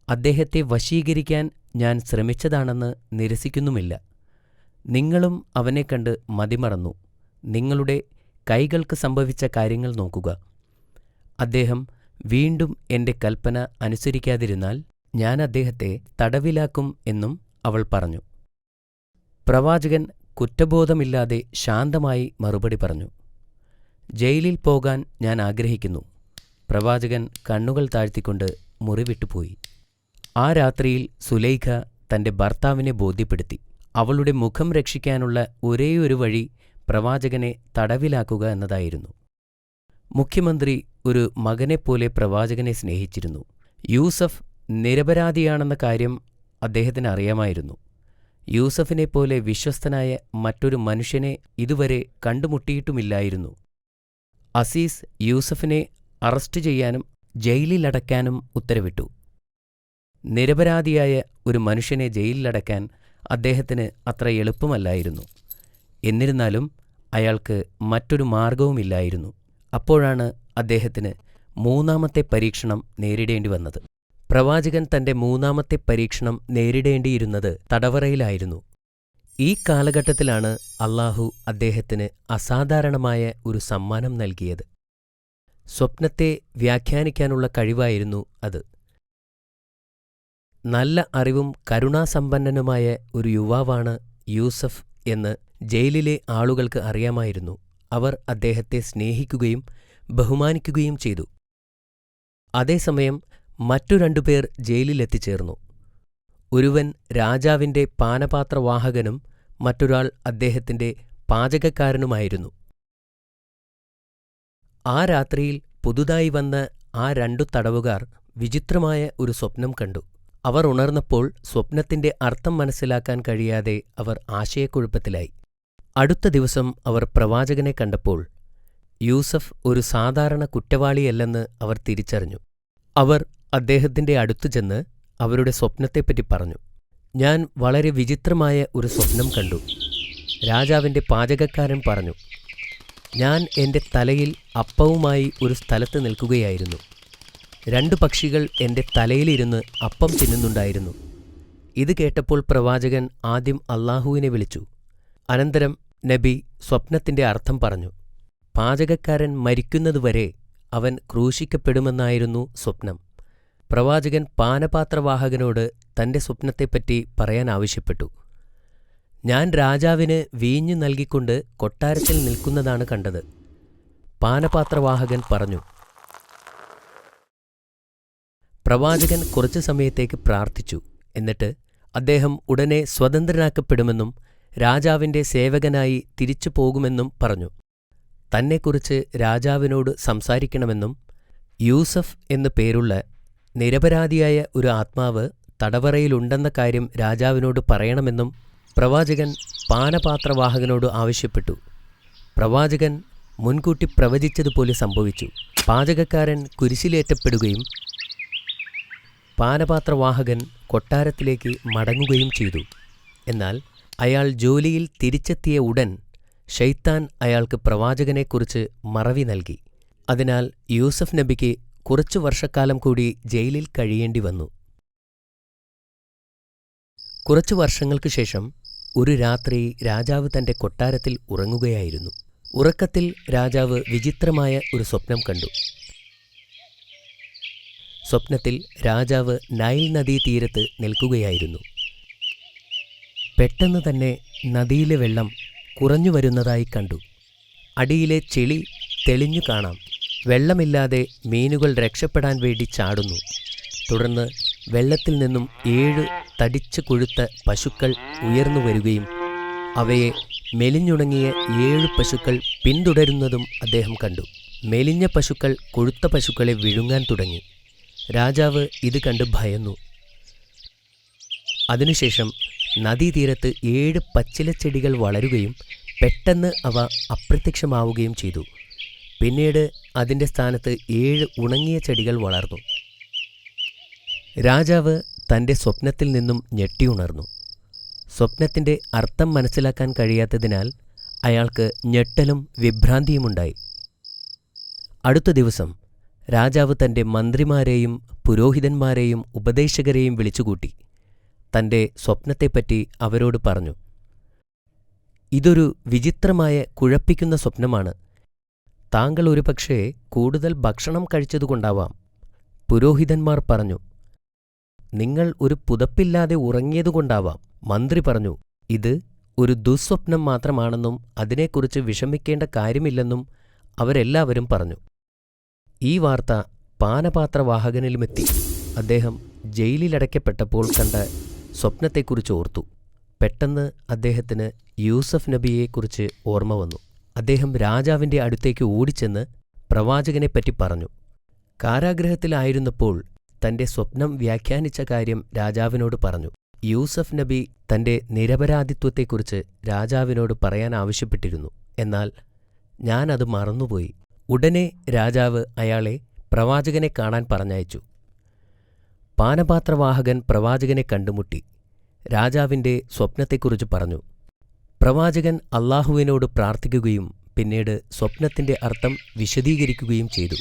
അദ്ദേഹത്തെ വശീകരിക്കാൻ ഞാൻ ശ്രമിച്ചതാണെന്ന് നിരസിക്കുന്നുമില്ല. നിങ്ങളും അവനെ കണ്ട് മതിമറന്നു. നിങ്ങളുടെ കൈകൾക്ക് സംഭവിച്ച കാര്യങ്ങൾ നോക്കുക. അദ്ദേഹം വീണ്ടും എന്റെ കൽപ്പന അനുസരിക്കാതിരുന്നാൽ ഞാൻ അദ്ദേഹത്തെ തടവിലാക്കും എന്നും അവൾ പറഞ്ഞു. പ്രവാചകൻ കുറ്റബോധമില്ലാതെ ശാന്തമായി മറുപടി പറഞ്ഞു, ജയിലിൽ പോകാൻ ഞാൻ ആഗ്രഹിക്കുന്നു. പ്രവാചകൻ കണ്ണുകൾ താഴ്ത്തിക്കൊണ്ട് മുറിവിട്ടുപോയി. ആ രാത്രിയിൽ സുലൈഖ തന്റെ ഭർത്താവിനെ ബോധ്യപ്പെടുത്തി. അവളുടെ മുഖം രക്ഷിക്കാനുള്ള ഒരേയൊരു വഴി പ്രവാചകനെ തടവിലാക്കുക എന്നതായിരുന്നു. മുഖ്യമന്ത്രി ഒരു മകനെപ്പോലെ പ്രവാചകനെ സ്നേഹിച്ചിരുന്നു. യൂസഫ് നിരപരാധിയാണെന്ന കാര്യം അദ്ദേഹത്തിന് അറിയാമായിരുന്നു. യൂസഫിനെപ്പോലെ വിശ്വസ്തനായ മറ്റൊരു മനുഷ്യനെ ഇതുവരെ കണ്ടുമുട്ടിയിട്ടുമില്ലായിരുന്നു. അസീസ് യൂസഫിനെ അറസ്റ്റ് ചെയ്യാനും ജയിലിലടയ്ക്കാനും ഉത്തരവിട്ടു. നിരപരാധിയായ ഒരു മനുഷ്യനെ ജയിലിലടയ്ക്കാൻ അദ്ദേഹത്തിന് അത്ര എളുപ്പമല്ലായിരുന്നു. എന്നിരുന്നാലും അയാൾക്ക് മറ്റൊരു മാർഗവുമില്ലായിരുന്നു. അപ്പോഴാണ് അദ്ദേഹത്തിന് മൂന്നാമത്തെ പരീക്ഷണം നേരിടേണ്ടി വന്നത്. പ്രവാചകൻ തന്റെ മൂന്നാമത്തെ പരീക്ഷണം നേരിടേണ്ടിയിരുന്നത് തടവറയിലായിരുന്നു. ഈ കാലഘട്ടത്തിലാണ് അല്ലാഹു അദ്ദേഹത്തിന് അസാധാരണമായ ഒരു സമ്മാനം നൽകിയത്. സ്വപ്നത്തെ വ്യാഖ്യാനിക്കാനുള്ള കഴിവായിരുന്നു അത്. നല്ല അറിവും കരുണാസമ്പന്നനുമായ ഒരു യുവാവാണ് യൂസഫ് എന്ന് ജയിലിലെ ആളുകൾക്ക് അറിയാമായിരുന്നു. അവർ അദ്ദേഹത്തെ സ്നേഹിക്കുകയും ബഹുമാനിക്കുകയും ചെയ്തു. അതേസമയം മറ്റു രണ്ടുപേർ ജയിലിലെത്തിച്ചേർന്നു. ഒരുവൻ രാജാവിന്റെ പാനപാത്രവാഹകനും മറ്റൊരാൾ അദ്ദേഹത്തിന്റെ പാചകക്കാരനുമായിരുന്നു. ആ രാത്രിയിൽ പുതുതായി വന്ന ആ രണ്ടു തടവുകാർ വിചിത്രമായ ഒരു സ്വപ്നം കണ്ടു. അവർ ഉണർന്നപ്പോൾ സ്വപ്നത്തിന്റെ അർത്ഥം മനസ്സിലാക്കാൻ കഴിയാതെ അവർ ആശയക്കുഴപ്പത്തിലായി. അടുത്ത ദിവസം അവർ പ്രവാചകനെ കണ്ടപ്പോൾ യൂസഫ് ഒരു സാധാരണ കുറ്റവാളിയല്ലെന്ന് അവർ തിരിച്ചറിഞ്ഞു. അവർ അദ്ദേഹത്തിന്റെ അടുത്തു ചെന്ന് അവരുടെ സ്വപ്നത്തെപ്പറ്റി പറഞ്ഞു. ഞാൻ വളരെ വിചിത്രമായ ഒരു സ്വപ്നം കണ്ടു. രാജാവിന്റെ പാചകക്കാരൻ പറഞ്ഞു, ഞാൻ എന്റെ തലയിൽ അപ്പവുമായി ഒരു സ്ഥലത്ത് നിൽക്കുകയായിരുന്നു. രണ്ടു പക്ഷികൾ എന്റെ തലയിലിരുന്ന് അപ്പം തിന്നുന്നുണ്ടായിരുന്നു. ഇത് കേട്ടപ്പോൾ പ്രവാചകൻ ആദ്യം അല്ലാഹുവിനെ വിളിച്ചു. അനന്തരം നബി സ്വപ്നത്തിന്റെ അർത്ഥം പറഞ്ഞു. പാചകക്കാരൻ മരിക്കുന്നതുവരെ അവൻ ക്രൂശിക്കപ്പെടുമെന്നായിരുന്നു സ്വപ്നം. പ്രവാചകൻ പാനപാത്രവാഹകനോട് തന്റെ സ്വപ്നത്തെപ്പറ്റി പറയാൻ ആവശ്യപ്പെട്ടു. ഞാൻ രാജാവിന് വീഞ്ഞു നൽകിക്കൊണ്ട് കൊട്ടാരത്തിൽ നിൽക്കുന്നതാണ് കണ്ടത്. പാനപാത്രവാഹകൻ പറഞ്ഞു. പ്രവാചകൻ കുറച്ചു സമയത്തേക്ക് പ്രാർത്ഥിച്ചു. എന്നിട്ട് അദ്ദേഹം ഉടനെ സ്വതന്ത്രനാക്കപ്പെടുമെന്നും രാജാവിന്റെ സേവകനായി തിരിച്ചു പോകുമെന്നും പറഞ്ഞു. തന്നെക്കുറിച്ച് രാജാവിനോട് സംസാരിക്കണമെന്നും യൂസഫ് എന്നു പേരുള്ള നിരപരാധിയായ ഒരു ആത്മാവ് തടവറയിലുണ്ടെന്ന കാര്യം രാജാവിനോട് പറയണമെന്നും പ്രവാചകൻ പാനപാത്രവാഹകനോട് ആവശ്യപ്പെട്ടു. പ്രവാചകൻ മുൻകൂട്ടി പ്രവചിച്ചതുപോലെ സംഭവിച്ചു. പാചകക്കാരൻ കുരിശിലേറ്റപ്പെടുകയും പാനപാത്രവാഹകൻ കൊട്ടാരത്തിലേക്ക് മടങ്ങുകയും ചെയ്തു. എന്നാൽ അയാൾ ജോലിയിൽ തിരിച്ചെത്തിയ ഉടൻ ശൈത്താൻ അയാൾക്ക് പ്രവാചകനെക്കുറിച്ച് മറവി നൽകി. അതിനാൽ യൂസഫ് നബിക്ക് കുറച്ചു വർഷക്കാലം കൂടി ജയിലിൽ കഴിയേണ്ടി വന്നു. കുറച്ചു വർഷങ്ങൾക്കു ശേഷം ഒരു രാത്രി രാജാവ് തന്റെ കൊട്ടാരത്തിൽ ഉറങ്ങുകയായിരുന്നു. ഉറക്കത്തിൽ രാജാവ് വിചിത്രമായ ഒരു സ്വപ്നം കണ്ടു. സ്വപ്നത്തിൽ രാജാവ് നൈൽ നദീതീരത്ത് നിൽക്കുകയായിരുന്നു. പെട്ടെന്ന് തന്നെ നദിയിലെ വെള്ളം കുറഞ്ഞു വരുന്നതായി കണ്ടു. അടിയിലെ ചെളി തെളിഞ്ഞു കാണാം. വെള്ളമില്ലാതെ മീനുകൾ രക്ഷപ്പെടാൻ വേണ്ടി ചാടുന്നു. തുടർന്ന് വെള്ളത്തിൽ നിന്നും 7 തടിച്ചു കൊഴുത്ത പശുക്കൾ ഉയർന്നു വരികയും അവയെ മെലിഞ്ഞുണങ്ങിയ 7 പശുക്കൾ പിന്തുടരുന്നതും അദ്ദേഹം കണ്ടു. മെലിഞ്ഞ പശുക്കൾ കൊഴുത്ത പശുക്കളെ വിഴുങ്ങാൻ തുടങ്ങി. രാജാവ് ഇത് കണ്ട് ഭയന്നു. അതിനുശേഷം നദീതീരത്ത് 7 പച്ചിലച്ചെടികൾ വളരുകയും പെട്ടെന്ന് അവ അപ്രത്യക്ഷമാവുകയും ചെയ്തു. പിന്നീട് അതിൻ്റെ സ്ഥാനത്ത് 7 ഉണങ്ങിയ ചെടികൾ വളർന്നു. രാജാവ് തൻ്റെ സ്വപ്നത്തിൽ നിന്നും ഞെട്ടിയുണർന്നു. സ്വപ്നത്തിൻ്റെ അർത്ഥം മനസ്സിലാക്കാൻ കഴിയാത്തതിനാൽ അയാൾക്ക് ഞെട്ടലും വിഭ്രാന്തിയുമുണ്ടായി. അടുത്ത ദിവസം രാജാവ് തൻ്റെ മന്ത്രിമാരെയും പുരോഹിതന്മാരെയും ഉപദേശകരെയും വിളിച്ചുകൂട്ടി തൻ്റെ സ്വപ്നത്തെപ്പറ്റി അവരോട് പറഞ്ഞു. ഇതൊരു വിചിത്രമായ കുഴപ്പിക്കുന്ന സ്വപ്നമാണ്. താങ്കൾ ഒരുപക്ഷേ കൂടുതൽ ഭക്ഷണം കഴിച്ചതുകൊണ്ടാവാം. പുരോഹിതന്മാർ പറഞ്ഞു. നിങ്ങൾ ഒരു പുതപ്പില്ലാതെ ഉറങ്ങിയതുകൊണ്ടാവാം. മന്ത്രി പറഞ്ഞു. ഇത് ഒരു ദുസ്വപ്നം മാത്രമാണെന്നും അതിനെക്കുറിച്ച് വിഷമിക്കേണ്ട കാര്യമില്ലെന്നും അവരെല്ലാവരും പറഞ്ഞു. ഈ വാർത്ത പാനപാത്രവാഹകനിലുമെത്തി. അദ്ദേഹം ജയിലിലടയ്ക്കപ്പെട്ടപ്പോൾ കണ്ട സ്വപ്നത്തെക്കുറിച്ച് ഓർത്തു. പെട്ടെന്ന് അദ്ദേഹത്തിന് യൂസഫ് നബിയെക്കുറിച്ച് ഓർമ്മ വന്നു. അദ്ദേഹം രാജാവിൻ്റെ അടുത്തേക്ക് ഓടിച്ചെന്ന് പ്രവാചകനെപ്പറ്റി പറഞ്ഞു. കാരാഗൃഹത്തിലായിരുന്നപ്പോൾ തൻ്റെ സ്വപ്നം വ്യാഖ്യാനിച്ച കാര്യം രാജാവിനോട് പറഞ്ഞു. യൂസഫ് നബി തൻ്റെ നിരപരാധിത്വത്തെക്കുറിച്ച് രാജാവിനോട് പറയാൻ ആവശ്യപ്പെട്ടിരുന്നു. എന്നാൽ ഞാനത് മറന്നുപോയി. ഉടനെ രാജാവ് അയാളെ പ്രവാചകനെ കാണാൻ പറഞ്ഞയച്ചു. പാനപാത്രവാഹകൻ പ്രവാചകനെ കണ്ടുമുട്ടി രാജാവിൻ്റെ സ്വപ്നത്തെക്കുറിച്ച് പറഞ്ഞു. പ്രവാചകൻ അല്ലാഹുവിനോട് പ്രാർത്ഥിക്കുകയും പിന്നീട് സ്വപ്നത്തിൻ്റെ അർത്ഥം വിശദീകരിക്കുകയും ചെയ്തു.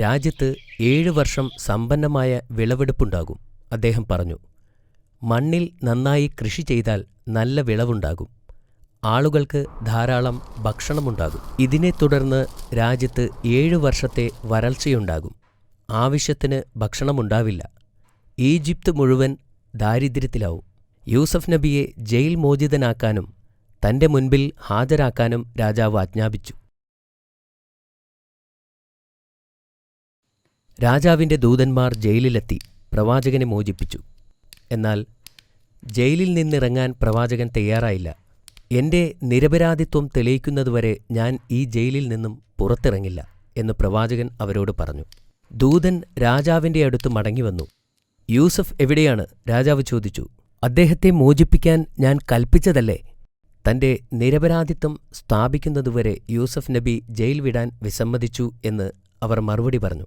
രാജ്യത്ത് 7 വർഷം സമ്പന്നമായ വിളവെടുപ്പുണ്ടാകും. അദ്ദേഹം പറഞ്ഞു. മണ്ണിൽ നന്നായി കൃഷി ചെയ്താൽ നല്ല വിളവുണ്ടാകും. ആളുകൾക്ക് ധാരാളം ഭക്ഷണമുണ്ടാകും. ഇതിനെ തുടർന്ന് രാജ്യത്ത് 7 വർഷത്തെ വരൾച്ചയുണ്ടാകും. ആവശ്യത്തിന് ഭക്ഷണമുണ്ടാവില്ല. ഈജിപ്ത് മുഴുവൻ ദാരിദ്ര്യത്തിലാവും. യൂസഫ് നബിയെ ജയിൽ മോചിതനാക്കാനും തൻ്റെ മുൻപിൽ ഹാജരാക്കാനും രാജാവ് ആജ്ഞാപിച്ചു. രാജാവിൻ്റെ ദൂതന്മാർ ജയിലിലെത്തി പ്രവാചകനെ മോചിപ്പിച്ചു. എന്നാൽ ജയിലിൽ നിന്നിറങ്ങാൻ പ്രവാചകൻ തയ്യാറായില്ല. എൻ്റെ നിരപരാധിത്വം തെളിയിക്കുന്നതുവരെ ഞാൻ ഈ ജയിലിൽ നിന്നും പുറത്തിറങ്ങില്ല എന്ന് പ്രവാചകൻ അവരോട് പറഞ്ഞു. ദൂതൻ രാജാവിൻ്റെ അടുത്ത് മടങ്ങിവന്നു. യൂസഫ് എവിടെയാണ്? രാജാവ് ചോദിച്ചു. അദ്ദേഹത്തെ മോചിപ്പിക്കാൻ ഞാൻ കൽപ്പിച്ചതല്ലേ? തൻ്റെ നിരപരാധിത്വം സ്ഥാപിക്കുന്നതുവരെ യൂസഫ് നബി ജയിൽ വിടാൻ വിസമ്മതിച്ചു എന്ന് അവർ മറുപടി പറഞ്ഞു.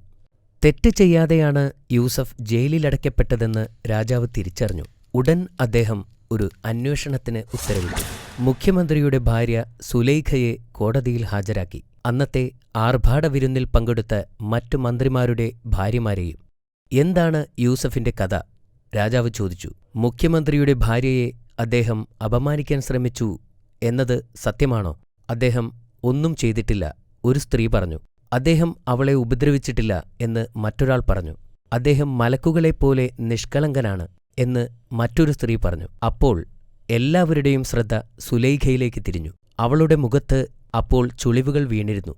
തെറ്റ് ചെയ്യാതെയാണ് യൂസഫ് ജയിലിലടയ്ക്കപ്പെട്ടതെന്ന് രാജാവ് തിരിച്ചറിഞ്ഞു. ഉടൻ അദ്ദേഹം ഒരു അന്വേഷണത്തിന് ഉത്തരവിട്ടു. മുഖ്യമന്ത്രിയുടെ ഭാര്യ സുലൈഖയെ കോടതിയിൽ ഹാജരാക്കി. അന്നത്തെ ആർഭാട വിരുന്നിൽ പങ്കെടുത്ത മറ്റു മന്ത്രിമാരുടെ ഭാര്യമാരെയും. എന്താണ് യൂസഫിന്റെ കഥ? രാജാവ് ചോദിച്ചു. മുഖ്യമന്ത്രിയുടെ ഭാര്യയെ അദ്ദേഹം അപമാനിക്കാൻ ശ്രമിച്ചു എന്നത് സത്യമാണോ? അദ്ദേഹം ഒന്നും ചെയ്തിട്ടില്ല, ഒരു സ്ത്രീ പറഞ്ഞു. അദ്ദേഹം അവളെ ഉപദ്രവിച്ചിട്ടില്ല എന്ന് മറ്റൊരാൾ പറഞ്ഞു. അദ്ദേഹം മലക്കുകളെപ്പോലെ നിഷ്കളങ്കനാണ് എന്ന് മറ്റൊരു സ്ത്രീ പറഞ്ഞു. അപ്പോൾ എല്ലാവരുടെയും ശ്രദ്ധ സുലൈഖയിലേക്ക് തിരിഞ്ഞു. അവളുടെ മുഖത്ത് അപ്പോൾ ചുളിവുകൾ വീണിരുന്നു.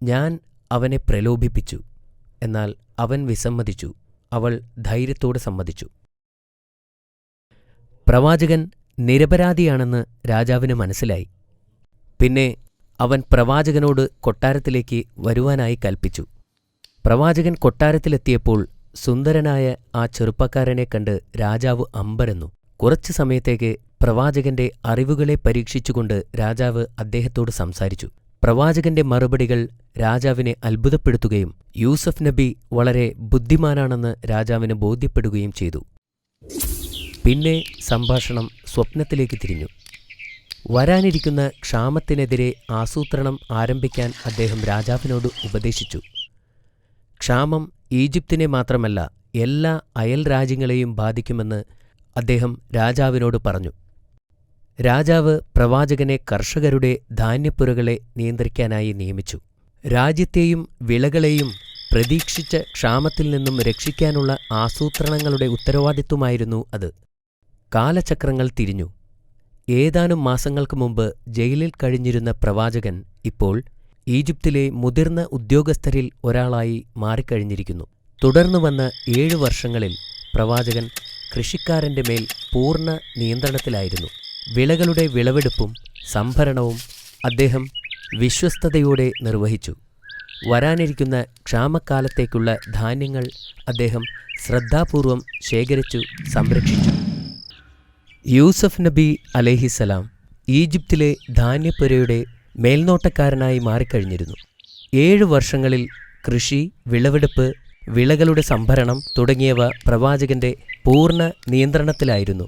ഞാൻ അവനെ പ്രലോഭിപ്പിച്ചു, എന്നാൽ അവൻ വിസമ്മതിച്ചു. അവൾ ധൈര്യത്തോടെ സമ്മതിച്ചു. പ്രവാചകൻ നിരപരാധിയാണെന്ന് രാജാവിന് മനസ്സിലായി. പിന്നെ അവൻ പ്രവാചകനോട് കൊട്ടാരത്തിലേക്ക് വരുവാനായി കൽപ്പിച്ചു. പ്രവാചകൻ കൊട്ടാരത്തിലെത്തിയപ്പോൾ സുന്ദരനായ ആ ചെറുപ്പക്കാരനെ കണ്ട് രാജാവ് അമ്പരന്നു. കുറച്ചു സമയത്തേക്ക് പ്രവാചകന്റെ അറിവുകളെ പരീക്ഷിച്ചുകൊണ്ട് രാജാവ് അദ്ദേഹത്തോട് സംസാരിച്ചു. പ്രവാചകന്റെ മറുപടികൾ രാജാവിനെ അത്ഭുതപ്പെടുത്തുകയും യൂസഫ് നബി വളരെ ബുദ്ധിമാനാണെന്ന് രാജാവിന് ബോധ്യപ്പെടുകയും ചെയ്തു. പിന്നെ സംഭാഷണം സ്വപ്നത്തിലേക്ക് തിരിഞ്ഞു. വരാനിരിക്കുന്ന ക്ഷാമത്തിനെതിരെ ആസൂത്രണം ആരംഭിക്കാൻ അദ്ദേഹം രാജാവിനോട് ഉപദേശിച്ചു. ക്ഷാമം ഈജിപ്തിനെ മാത്രമല്ല എല്ലാ അയൽ രാജ്യങ്ങളെയും ബാധിക്കുമെന്ന് അദ്ദേഹം രാജാവിനോട് പറഞ്ഞു. രാജാവ് പ്രവാചകനെ കർഷകരുടെ ധാന്യപ്പുരകളെ നിയന്ത്രിക്കാനായി നിയമിച്ചു. രാജ്യത്തെയും വിളകളെയും പ്രതീക്ഷിച്ച ക്ഷാമത്തിൽ നിന്നും രക്ഷിക്കാനുള്ള ആസൂത്രണങ്ങളുടെ ഉത്തരവാദിത്വമായിരുന്നു അത്. കാലചക്രങ്ങൾ തിരിഞ്ഞു. ഏതാനും മാസങ്ങൾക്ക് മുമ്പ് ജയിലിൽ കഴിഞ്ഞിരുന്ന പ്രവാചകൻ ഇപ്പോൾ ഈജിപ്തിലെ മുതിർന്ന ഉദ്യോഗസ്ഥരിൽ ഒരാളായി മാറിക്കഴിഞ്ഞിരിക്കുന്നു. തുടർന്നു വന്ന 7 വർഷങ്ങളിൽ പ്രവാചകൻ കൃഷിക്കാരന്റെ മേൽ പൂർണ്ണ നിയന്ത്രണത്തിലായിരുന്നു. വിളകളുടെ വിളവെടുപ്പും സംഭരണവും അദ്ദേഹം വിശ്വസ്തയോടെ നിർവഹിച്ചു. വരാനിരിക്കുന്ന ക്ഷാമക്കാലത്തേക്കുള്ള ധാന്യങ്ങൾ അദ്ദേഹം ശ്രദ്ധാപൂർവം ശേഖരിച്ചു സംരക്ഷിച്ചു. യൂസഫ് നബി അലൈഹിസ്സലാം ഈജിപ്തിലെ ധാന്യപ്പുരയുടെ മേൽനോട്ടക്കാരനായി മാറിക്കഴിഞ്ഞിരുന്നു. 7 വർഷങ്ങളിൽ കൃഷി, വിളവെടുപ്പ്, വിളകളുടെ സംഭരണം തുടങ്ങിയവ പ്രവാചകന്റെ പൂർണ്ണ നിയന്ത്രണത്തിലായിരുന്നു.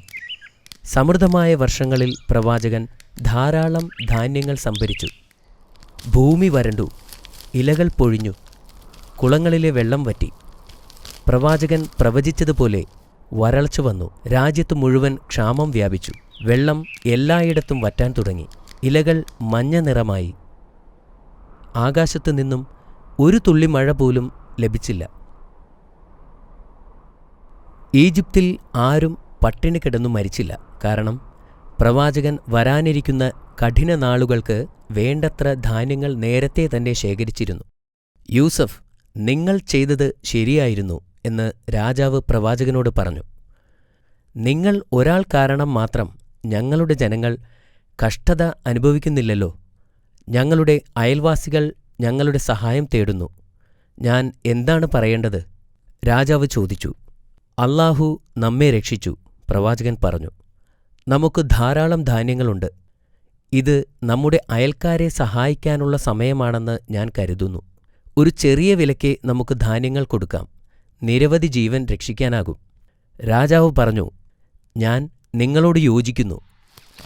സമൃദ്ധമായ വർഷങ്ങളിൽ പ്രവാചകൻ ധാരാളം ധാന്യങ്ങൾ സംഭരിച്ചു. ഭൂമി വരണ്ടു, ഇലകൾ പൊഴിഞ്ഞു, കുളങ്ങളിലെ വെള്ളം വറ്റി. പ്രവാചകൻ പ്രവചിച്ചതുപോലെ വരൾച്ച വന്നു. രാജ്യത്തു മുഴുവൻ ക്ഷാമം വ്യാപിച്ചു. വെള്ളം എല്ലായിടത്തും വറ്റാൻ തുടങ്ങി. ഇലകൾ മഞ്ഞ നിറമായി. ആകാശത്തു നിന്നും ഒരു തുള്ളി മഴ പോലും ലഭിച്ചില്ല. ഈജിപ്തിൽ ആരും പട്ടിണി കിടന്നു മരിച്ചില്ല. കാരണം പ്രവാചകൻ വരാനിരിക്കുന്ന കഠിന നാളുകൾക്ക് വേണ്ടത്ര ധാന്യങ്ങൾ നേരത്തെ തന്നെ ശേഖരിച്ചിരുന്നു. യൂസഫ്, നിങ്ങൾ ചെയ്തത് ശരിയായിരുന്നു എന്ന് രാജാവ് പ്രവാചകനോട് പറഞ്ഞു. നിങ്ങൾ ഒരാൾ കാരണം മാത്രം ഞങ്ങളുടെ ജനങ്ങൾ കഷ്ടത അനുഭവിക്കുന്നില്ലല്ലോ. ഞങ്ങളുടെ അയൽവാസികൾ ഞങ്ങളുടെ സഹായം തേടുന്നു. ഞാൻ എന്താണ് പറയേണ്ടത്? രാജാവ് ചോദിച്ചു. അല്ലാഹു നമ്മെ രക്ഷിച്ചു, പ്രവാചകൻ പറഞ്ഞു. നമുക്ക് ധാരാളം ധാന്യങ്ങളുണ്ട്. ഇത് നമ്മുടെ അയൽക്കാരെ സഹായിക്കാനുള്ള സമയമാണെന്ന് ഞാൻ കരുതുന്നു. ഒരു ചെറിയ വിലയ്ക്ക് നമുക്ക് ധാന്യങ്ങൾ കൊടുക്കാം. നിരവധി ജീവൻ രക്ഷിക്കാനാകും. രാജാവ് പറഞ്ഞു, ഞാൻ നിങ്ങളോട് യോജിക്കുന്നു.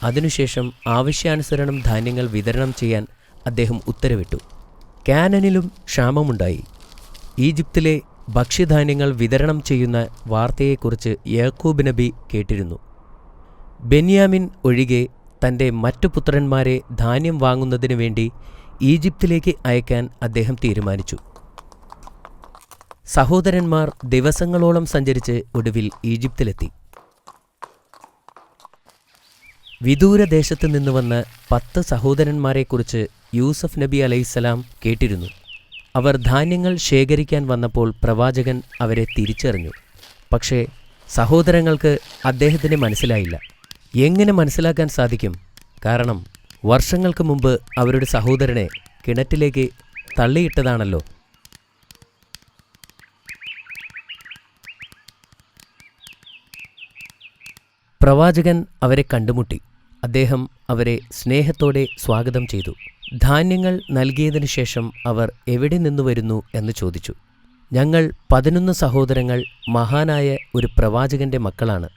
അതിനുശേഷം ആവശ്യാനുസരണം ധാന്യങ്ങൾ വിതരണം ചെയ്യാൻ അദ്ദേഹം ഉത്തരവിട്ടു. കാനനിലും ക്ഷാമമുണ്ടായി. ഈജിപ്തിലെ ഭക്ഷ്യധാന്യങ്ങൾ വിതരണം ചെയ്യുന്ന വാർത്തയെക്കുറിച്ച് യാക്കൂബ് നബി കേട്ടിരുന്നു. ബെന്യാമിൻ ഒഴികെ തൻ്റെ മറ്റു പുത്രന്മാരെ ധാന്യം വാങ്ങുന്നതിനു വേണ്ടി ഈജിപ്തിലേക്ക് അയക്കാൻ അദ്ദേഹം തീരുമാനിച്ചു. സഹോദരന്മാർ ദിവസങ്ങളോളം സഞ്ചരിച്ച് ഒടുവിൽ ഈജിപ്തിലെത്തി. വിദൂരദേശത്തു നിന്ന് വന്ന 10 സഹോദരന്മാരെക്കുറിച്ച് യൂസഫ് നബി അലൈഹിസ്സലാം കേട്ടിരുന്നു. അവർ ധാന്യങ്ങൾ ശേഖരിക്കാൻ വന്നപ്പോൾ പ്രവാചകൻ അവരെ തിരിച്ചറിഞ്ഞു. പക്ഷേ സഹോദരങ്ങൾക്ക് അദ്ദേഹത്തിന് മനസ്സിലായില്ല. എങ്ങനെ മനസ്സിലാക്കാൻ സാധിക്കും? കാരണം വർഷങ്ങൾക്ക് മുമ്പ് അവരുടെ സഹോദരനെ കിണറ്റിലേക്ക് തള്ളിയിട്ടതാണല്ലോ. പ്രവാചകൻ അവരെ കണ്ടുമുട്ടി. അദ്ദേഹം അവരെ സ്നേഹത്തോടെ സ്വാഗതം ചെയ്തു. ധാന്യങ്ങൾ നൽകിയതിനു ശേഷം അവർ എവിടെ നിന്നു വരുന്നു എന്ന് ചോദിച്ചു. ഞങ്ങൾ 11 സഹോദരങ്ങൾ മഹാനായ ഒരു പ്രവാചകന്റെ മക്കളാണ്.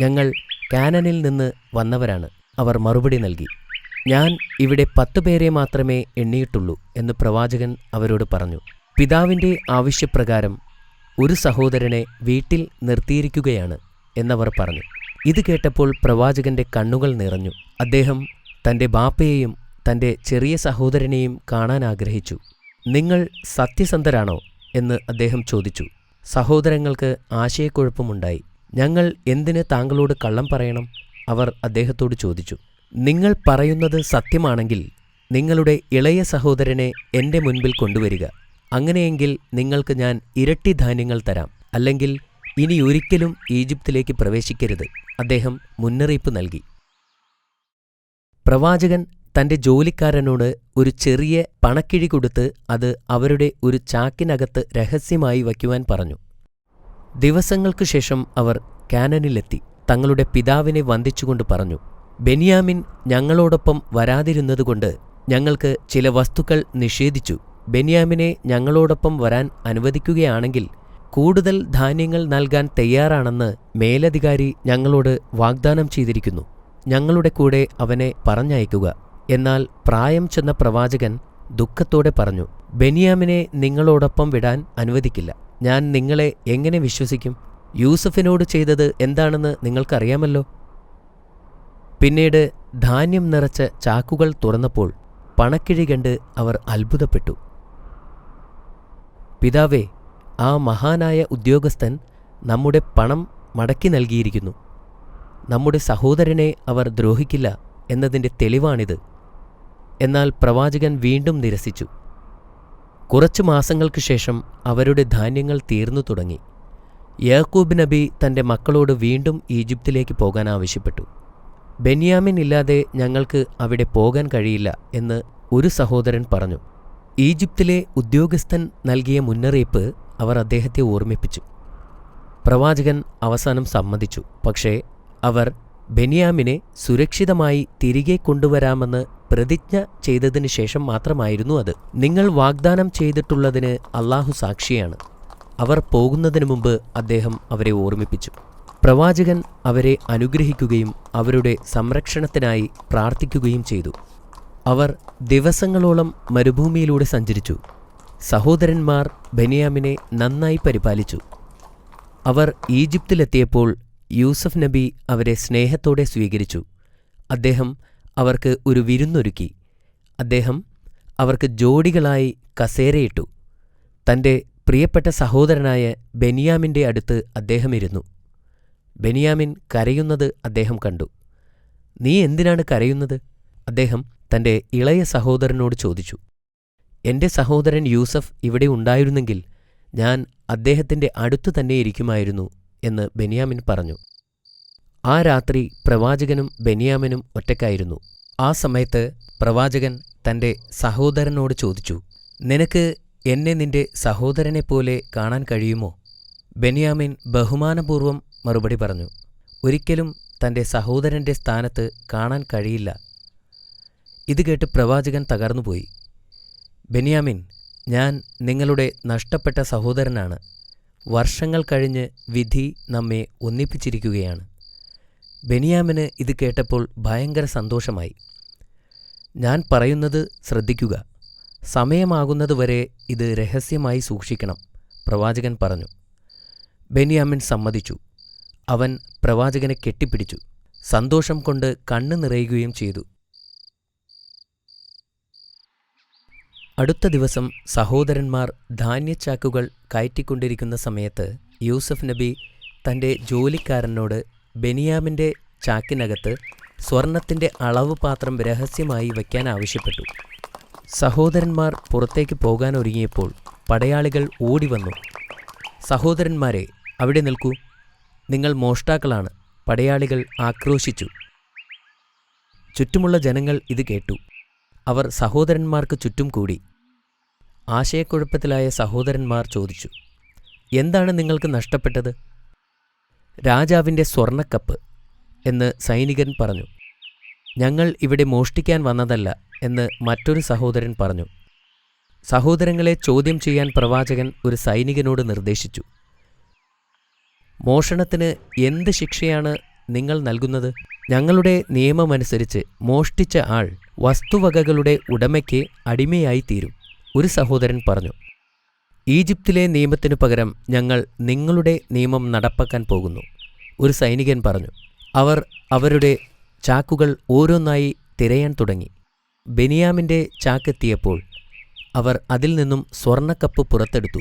ഞങ്ങൾ കാനനിൽ നിന്ന് വന്നവരാണ്, അവർ മറുപടി നൽകി. ഞാൻ ഇവിടെ 10 പേരെ മാത്രമേ എണ്ണിയിട്ടുള്ളൂ എന്ന് പ്രവാചകൻ അവരോട് പറഞ്ഞു. പിതാവിൻ്റെ ആവശ്യപ്രകാരം ഒരു സഹോദരനെ വീട്ടിൽ നിർത്തിയിരിക്കുകയാണ് എന്നവർ പറഞ്ഞു. ഇത് കേട്ടപ്പോൾ പ്രവാചകന്റെ കണ്ണുകൾ നിറഞ്ഞു. അദ്ദേഹം തൻ്റെ ബാപ്പയെയും തൻ്റെ ചെറിയ സഹോദരനെയും കാണാൻ ആഗ്രഹിച്ചു. നിങ്ങൾ സത്യസന്ധരാണോ എന്ന് അദ്ദേഹം ചോദിച്ചു. സഹോദരങ്ങൾക്ക് ആശയക്കുഴപ്പമുണ്ടായി. ഞങ്ങൾ എന്തിന് താങ്കളോട് കള്ളം പറയണം? അവർ അദ്ദേഹത്തോട് ചോദിച്ചു. നിങ്ങൾ പറയുന്നത് സത്യമാണെങ്കിൽ നിങ്ങളുടെ ഇളയ സഹോദരനെ എൻ്റെ മുൻപിൽ കൊണ്ടുവരിക. അങ്ങനെയെങ്കിൽ നിങ്ങൾക്ക് ഞാൻ ഇരട്ടി ധാന്യങ്ങൾ തരാം. അല്ലെങ്കിൽ ഇനി ഒരിക്കലും ഈജിപ്തിലേക്ക് പ്രവേശിക്കരുത്. അദ്ദേഹം മുന്നറിയിപ്പ് നൽകി. പ്രവാചകൻ തൻ്റെ ജോലിക്കാരനോട് ഒരു ചെറിയ പണക്കിഴി കൊടുത്ത് അത് അവരുടെ ഒരു ചാക്കിനകത്ത് രഹസ്യമായി വയ്ക്കുവാൻ പറഞ്ഞു. ദിവസങ്ങൾക്കു ശേഷം അവർ കാനനിലെത്തി. തങ്ങളുടെ പിതാവിനെ വന്ദിച്ചുകൊണ്ട് പറഞ്ഞു, ബെന്യാമിൻ ഞങ്ങളോടൊപ്പം വരാതിരുന്നതുകൊണ്ട് ഞങ്ങൾക്ക് ചില വസ്തുക്കൾ നിഷേധിച്ചു. ബെന്യാമിനെ ഞങ്ങളോടൊപ്പം വരാൻ അനുവദിക്കുകയാണെങ്കിൽ കൂടുതൽ ധാന്യങ്ങൾ നൽകാൻ തയ്യാറാണെന്ന് മേലധികാരി ഞങ്ങളോട് വാഗ്ദാനം ചെയ്തിരിക്കുന്നു. ഞങ്ങളുടെ കൂടെ അവനെ പറഞ്ഞയക്കുക. എന്നാൽ പ്രായം ചെന്ന പ്രവാചകൻ ദുഃഖത്തോടെ പറഞ്ഞു, ബെന്യാമിനെ നിങ്ങളോടൊപ്പം വിടാൻ അനുവദിക്കില്ല. ഞാൻ നിങ്ങളെ എങ്ങനെ വിശ്വസിക്കും? യൂസഫിനോട് ചെയ്തത് എന്താണെന്ന് നിങ്ങൾക്കറിയാമല്ലോ. പിന്നീട് ധാന്യം നിറച്ച ചാക്കുകൾ തുറന്നപ്പോൾ പണക്കിഴി കണ്ട് അവർ അത്ഭുതപ്പെട്ടു. പിതാവേ, ആ മഹാനായ ഉദ്യോഗസ്ഥൻ നമ്മുടെ പണം മടക്കി നൽകിയിരിക്കുന്നു. നമ്മുടെ സഹോദരനെ അവർ ദ്രോഹിക്കില്ല എന്നതിൻ്റെ തെളിവാണിത്. എന്നാൽ പ്രവാചകൻ വീണ്ടും നിരസിച്ചു. കുറച്ചു മാസങ്ങൾക്ക് ശേഷം അവരുടെ ധാന്യങ്ങൾ തീർന്നു തുടങ്ങി. യാക്കൂബ് നബി തൻ്റെ മക്കളോട് വീണ്ടും ഈജിപ്തിലേക്ക് പോകാൻ ആവശ്യപ്പെട്ടു. ബെന്യാമിൻ ഇല്ലാതെ ഞങ്ങൾക്ക് അവിടെ പോകാൻ കഴിയില്ല എന്ന് ഒരു സഹോദരൻ പറഞ്ഞു. ഈജിപ്തിലെ ഉദ്യോഗസ്ഥൻ നൽകിയ മുന്നറിയിപ്പ് അവർ അദ്ദേഹത്തെ ഓർമ്മിപ്പിച്ചു. പ്രവാചകൻ അവസാനം സമ്മതിച്ചു. പക്ഷേ അവർ ബെന്യാമിനെ സുരക്ഷിതമായി തിരികെ കൊണ്ടുവരാമെന്ന് പ്രതിജ്ഞ ചെയ്തതിനു ശേഷം മാത്രമായിരുന്നു അത്. നിങ്ങൾ വാഗ്ദാനം ചെയ്തിട്ടുള്ളതിന് അല്ലാഹു സാക്ഷിയാണ്. അവർ പോകുന്നതിനു മുമ്പ് അദ്ദേഹം അവരെ ഓർമ്മിപ്പിച്ചു. പ്രവാചകൻ അവരെ അനുഗ്രഹിക്കുകയും അവരുടെ സംരക്ഷണത്തിനായി പ്രാർത്ഥിക്കുകയും ചെയ്തു. അവർ ദിവസങ്ങളോളം മരുഭൂമിയിലൂടെ സഞ്ചരിച്ചു. സഹോദരന്മാർ ബെന്യാമിനെ നന്നായി പരിപാലിച്ചു. അവർ ഈജിപ്തിലെത്തിയപ്പോൾ യൂസഫ് നബി അവരെ സ്നേഹത്തോടെ സ്വീകരിച്ചു. അദ്ദേഹം അവർക്ക് ഒരു വിരുന്നൊരുക്കി. അദ്ദേഹം അവർക്ക് ജോഡികളായി കസേരയിട്ടു. തൻ്റെ പ്രിയപ്പെട്ട സഹോദരനായ ബെന്യാമിൻ്റെ അടുത്ത് അദ്ദേഹം ഇരുന്നു. ബെന്യാമിൻ കരയുന്നത് അദ്ദേഹം കണ്ടു. നീ എന്തിനാണ് കരയുന്നത്? അദ്ദേഹം തൻ്റെ ഇളയ സഹോദരനോട് ചോദിച്ചു. എൻ്റെ സഹോദരൻ യൂസഫ് ഇവിടെ ഉണ്ടായിരുന്നെങ്കിൽ ഞാൻ അദ്ദേഹത്തിൻ്റെ അടുത്തു തന്നെ ഇരിക്കുമായിരുന്നു എന്ന് ബെന്യാമിൻ പറഞ്ഞു. ആ രാത്രി പ്രവാചകനും ബെന്യാമിനും ഒറ്റയ്ക്കായിരുന്നു. ആ സമയത്ത് പ്രവാചകൻ തൻ്റെ സഹോദരനോട് ചോദിച്ചു, നിനക്ക് എന്നെ നിന്റെ സഹോദരനെപ്പോലെ കാണാൻ കഴിയുമോ? ബെന്യാമിൻ ബഹുമാനപൂർവ്വം മറുപടി പറഞ്ഞു, ഒരിക്കലും തൻ്റെ സഹോദരൻ്റെ സ്ഥാനത്ത് കാണാൻ കഴിയില്ല. ഇത് കേട്ട് പ്രവാചകൻ തകർന്നുപോയി. ബെന്യാമിൻ, ഞാൻ നിങ്ങളുടെ നഷ്ടപ്പെട്ട സഹോദരനാണ്. വർഷങ്ങൾ കഴിഞ്ഞ് വിധി നമ്മെ ഒന്നിപ്പിച്ചിരിക്കുകയാണ്. ബെന്യാമിന് ഇത് കേട്ടപ്പോൾ ഭയങ്കര സന്തോഷമായി. ഞാൻ പറയുന്നത് ശ്രദ്ധിക്കുക. സമയമാകുന്നതുവരെ ഇത് രഹസ്യമായി സൂക്ഷിക്കണം, പ്രവാചകൻ പറഞ്ഞു. ബെന്യാമിൻ സമ്മതിച്ചു. അവൻ പ്രവാചകനെ കെട്ടിപ്പിടിച്ചു. സന്തോഷം കൊണ്ട് കണ്ണു നിറയുകയും ചെയ്തു. അടുത്ത ദിവസം സഹോദരന്മാർ ധാന്യച്ചാക്കുകൾ കയറ്റിക്കൊണ്ടിരിക്കുന്ന സമയത്ത് യൂസഫ് നബി തൻ്റെ ജോലിക്കാരനോട് ബെന്യാമിൻ്റെ ചാക്കിനകത്ത് സ്വർണത്തിൻ്റെ അളവ് പാത്രം രഹസ്യമായി വയ്ക്കാൻ ആവശ്യപ്പെട്ടു. സഹോദരന്മാർ പുറത്തേക്ക് പോകാൻ ഒരുങ്ങിയപ്പോൾ പടയാളികൾ ഓടിവന്നു. സഹോദരന്മാരെ, അവിടെ നിൽക്കൂ, നിങ്ങൾ മോഷ്ടാക്കളാണ്, പടയാളികൾ ആക്രോശിച്ചു. ചുറ്റുമുള്ള ജനങ്ങൾ ഇത് കേട്ടു. അവർ സഹോദരന്മാർക്ക് ചുറ്റും കൂടി. ആശയക്കുഴപ്പത്തിലായ സഹോദരന്മാർ ചോദിച്ചു, എന്താണ് നിങ്ങൾക്ക് നഷ്ടപ്പെട്ടത്? രാജാവിൻ്റെ സ്വർണ്ണക്കപ്പ് എന്ന് സൈനികൻ പറഞ്ഞു. ഞങ്ങൾ ഇവിടെ മോഷ്ടിക്കാൻ വന്നതല്ല എന്ന് മറ്റൊരു സഹോദരൻ പറഞ്ഞു. സഹോദരങ്ങളെ ചോദ്യം ചെയ്യാൻ പ്രവാചകൻ ഒരു സൈനികനോട് നിർദ്ദേശിച്ചു. മോഷണത്തിന് എന്ത് ശിക്ഷയാണ് നിങ്ങൾ നൽകുന്നത്? ഞങ്ങളുടെ നിയമമനുസരിച്ച് മോഷ്ടിച്ച ആൾ വസ്തുവകകളുടെ ഉടമയ്ക്ക് അടിമയായി തീരും, ഒരു സഹോദരൻ പറഞ്ഞു. ഈജിപ്തിലെ നിയമത്തിനു പകരം ഞങ്ങൾ നിങ്ങളുടെ നിയമം നടപ്പാക്കാൻ പോകുന്നു, ഒരു സൈനികൻ പറഞ്ഞു. അവർ അവരുടെ ചാക്കുകൾ ഓരോന്നായി തിരയാൻ തുടങ്ങി. ബെന്യാമിൻ്റെ ചാക്കെത്തിയപ്പോൾ അവർ അതിൽ നിന്നും സ്വർണ്ണക്കപ്പ് പുറത്തെടുത്തു.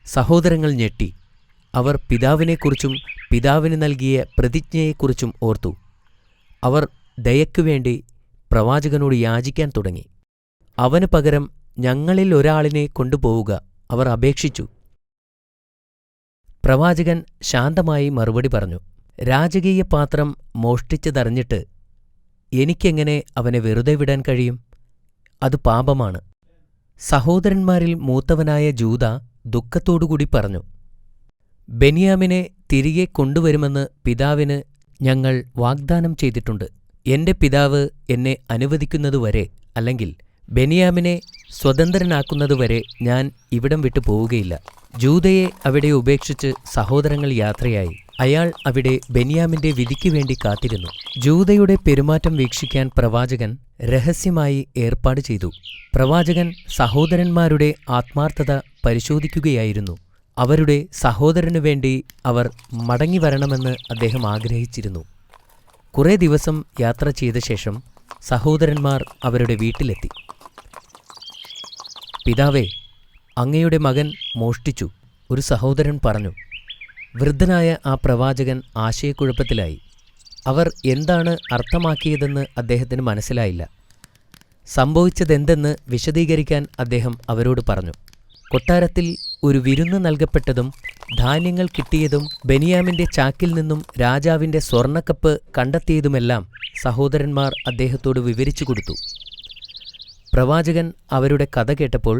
സഹോദരങ്ങൾ ഞെട്ടി. അവർ പിതാവിനെക്കുറിച്ചും പിതാവിന് നൽകിയ പ്രതിജ്ഞയെക്കുറിച്ചും ഓർത്തു. അവർ ദയയ്ക്കുവേണ്ടി പ്രവാചകനോട് യാചിക്കാൻ തുടങ്ങി. അവന് പകരം ഞങ്ങളിൽ ഒരാളിനെ കൊണ്ടുപോവുക, അവർ അപേക്ഷിച്ചു. പ്രവാചകൻ ശാന്തമായി മറുപടി പറഞ്ഞു, രാജകീയ പാത്രം മോഷ്ടിച്ചതറിഞ്ഞിട്ട് എനിക്കെങ്ങനെ അവനെ വെറുതെ വിടാൻ കഴിയും? അത് പാപമാണ്. സഹോദരന്മാരിൽ മൂത്തവനായ ജൂദ ദുഃഖത്തോടുകൂടി പറഞ്ഞു, ബെന്യാമിനെ തിരികെ കൊണ്ടുവരുമെന്ന് പിതാവിന് ഞങ്ങൾ വാഗ്ദാനം ചെയ്തിട്ടുണ്ട്. എന്റെ പിതാവ് എന്നെ അനുവദിക്കുന്നതുവരെ, അല്ലെങ്കിൽ ബെന്യാമിനെ സ്വതന്ത്രനാക്കുന്നതുവരെ ഞാൻ ഇവിടം വിട്ടു പോവുകയില്ല. ജൂദയെ അവിടെ ഉപേക്ഷിച്ച് സഹോദരങ്ങൾ യാത്രയായി. അയാൾ അവിടെ ബെന്യാമിന്റെ വിധിക്കു വേണ്ടി കാത്തിരുന്നു. ജൂദയുടെ പെരുമാറ്റം വീക്ഷിക്കാൻ പ്രവാചകൻ രഹസ്യമായി ഏർപ്പാട് ചെയ്തു. പ്രവാചകൻ സഹോദരന്മാരുടെ ആത്മാർത്ഥത പരിശോധിക്കുകയായിരുന്നു. അവരുടെ സഹോദരനു വേണ്ടി അവർ മടങ്ങിവരണമെന്ന് അദ്ദേഹം ആഗ്രഹിച്ചിരുന്നു. കുറേ ദിവസം യാത്ര ചെയ്ത ശേഷം സഹോദരന്മാർ അവരുടെ വീട്ടിലെത്തി. പിതാവേ, അങ്ങയുടെ മകൻ മോഷ്ടിച്ചു, ഒരു സഹോദരൻ പറഞ്ഞു. വൃദ്ധനായ ആ പ്രവാചകൻ ആശയക്കുഴപ്പത്തിലായി. അവർ എന്താണ് അർത്ഥമാക്കിയതെന്ന് അദ്ദേഹത്തിന് മനസ്സിലായില്ല. സംഭവിച്ചതെന്തെന്ന് വിശദീകരിക്കാൻ അദ്ദേഹം അവരോട് പറഞ്ഞു. കൊട്ടാരത്തിൽ ഒരു വിരുന്ന് നൽകപ്പെട്ടതും ധാന്യങ്ങൾ കിട്ടിയതും ബെന്യാമിൻ്റെ ചാക്കിൽ നിന്നും രാജാവിൻ്റെ സ്വർണ്ണക്കപ്പ് കണ്ടെത്തിയതുമെല്ലാം സഹോദരന്മാർ അദ്ദേഹത്തോട് വിവരിച്ചു കൊടുത്തു. പ്രവാചകൻ അവരുടെ കഥ കേട്ടപ്പോൾ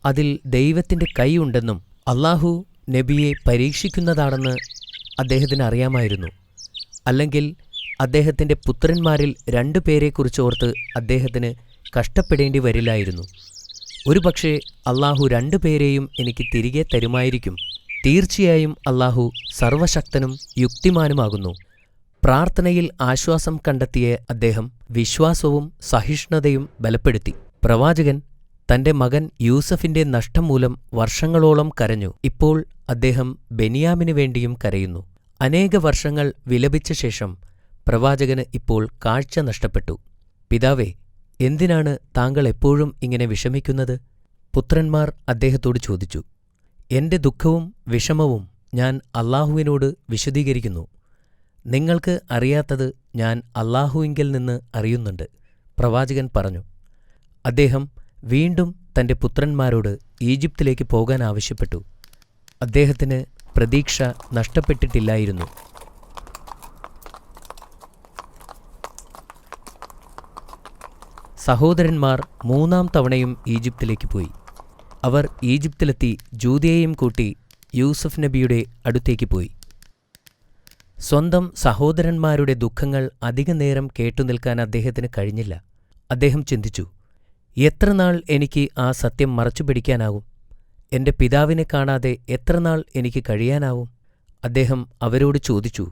അതിൽ ദൈവത്തിന്റെ കൈ ഉണ്ടെന്നും അല്ലാഹു നബിയെ പരീക്ഷിക്കുന്നതാണെന്ന് അദ്ദേഹത്തിന് അറിയാമായിരുന്നു. അല്ലെങ്കിൽ അദ്ദേഹത്തിന്റെ പുത്രന്മാരിൽ 2 പേരെക്കുറിച്ചോർത്ത് അദ്ദേഹത്തിന് കഷ്ടപ്പെടേണ്ടി വരില്ലായിരുന്നു. ഒരുപക്ഷെ അല്ലാഹു 2 പേരെയും എനിക്ക് തിരികെ തരുമായിരിക്കും. തീർച്ചയായും അല്ലാഹു സർവശക്തനും യുക്തിമാനുമാകുന്നു. പ്രാർത്ഥനയിൽ ആശ്വാസം കണ്ടെത്തിയ അദ്ദേഹം വിശ്വാസവും സഹിഷ്ണുതയും ബലപ്പെടുത്തി. പ്രവാചകൻ തന്റെ മകൻ യൂസഫിന്റെ നഷ്ടം മൂലം വർഷങ്ങളോളം കരഞ്ഞു. ഇപ്പോൾ അദ്ദേഹം ബെന്യാമിനു വേണ്ടിയും കരയുന്നു. അനേക വർഷങ്ങൾ വിലപിച്ച ശേഷം പ്രവാചകന് ഇപ്പോൾ കാഴ്ച നഷ്ടപ്പെട്ടു. പിതാവേ, എന്തിനാണ് താങ്കൾ എപ്പോഴും ഇങ്ങനെ വിഷമിക്കുന്നത്? പുത്രന്മാർ അദ്ദേഹത്തോട് ചോദിച്ചു. എന്റെ ദുഃഖവും വിഷമവും ഞാൻ അല്ലാഹുവിനോട് വിശദീകരിക്കുന്നു. നിങ്ങൾക്ക് അറിയാത്തത് ഞാൻ അല്ലാഹുവിങ്കൽ നിന്ന് അറിയുന്നുണ്ട്, പ്രവാചകൻ പറഞ്ഞു. അദ്ദേഹം വീണ്ടും തന്റെ പുത്രന്മാരോട് ഈജിപ്തിലേക്ക് പോകാൻ ആവശ്യപ്പെട്ടു. അദ്ദേഹത്തിന് പ്രതീക്ഷ നഷ്ടപ്പെട്ടിട്ടില്ലായിരുന്നു. സഹോദരന്മാർ 3-ാം തവണയും ഈജിപ്തിലേക്ക് പോയി. അവർ ഈജിപ്തിലെത്തി ജൂദയെയും കൂട്ടി യൂസഫ് നബിയുടെ അടുത്തേക്ക് പോയി. സ്വന്തം സഹോദരന്മാരുടെ ദുഃഖങ്ങൾ അധികനേരം കേട്ടുനിൽക്കാൻ അദ്ദേഹത്തിന് കഴിഞ്ഞില്ല. അദ്ദേഹം ചിന്തിച്ചു, എത്രനാൾ എനിക്ക് ആ സത്യം മറച്ചുപിടിക്കാനാവും? എന്റെ പിതാവിനെ കാണാതെ എത്രനാൾ എനിക്ക് കഴിയാനാവും? അദ്ദേഹം അവരോട് ചോദിച്ചു,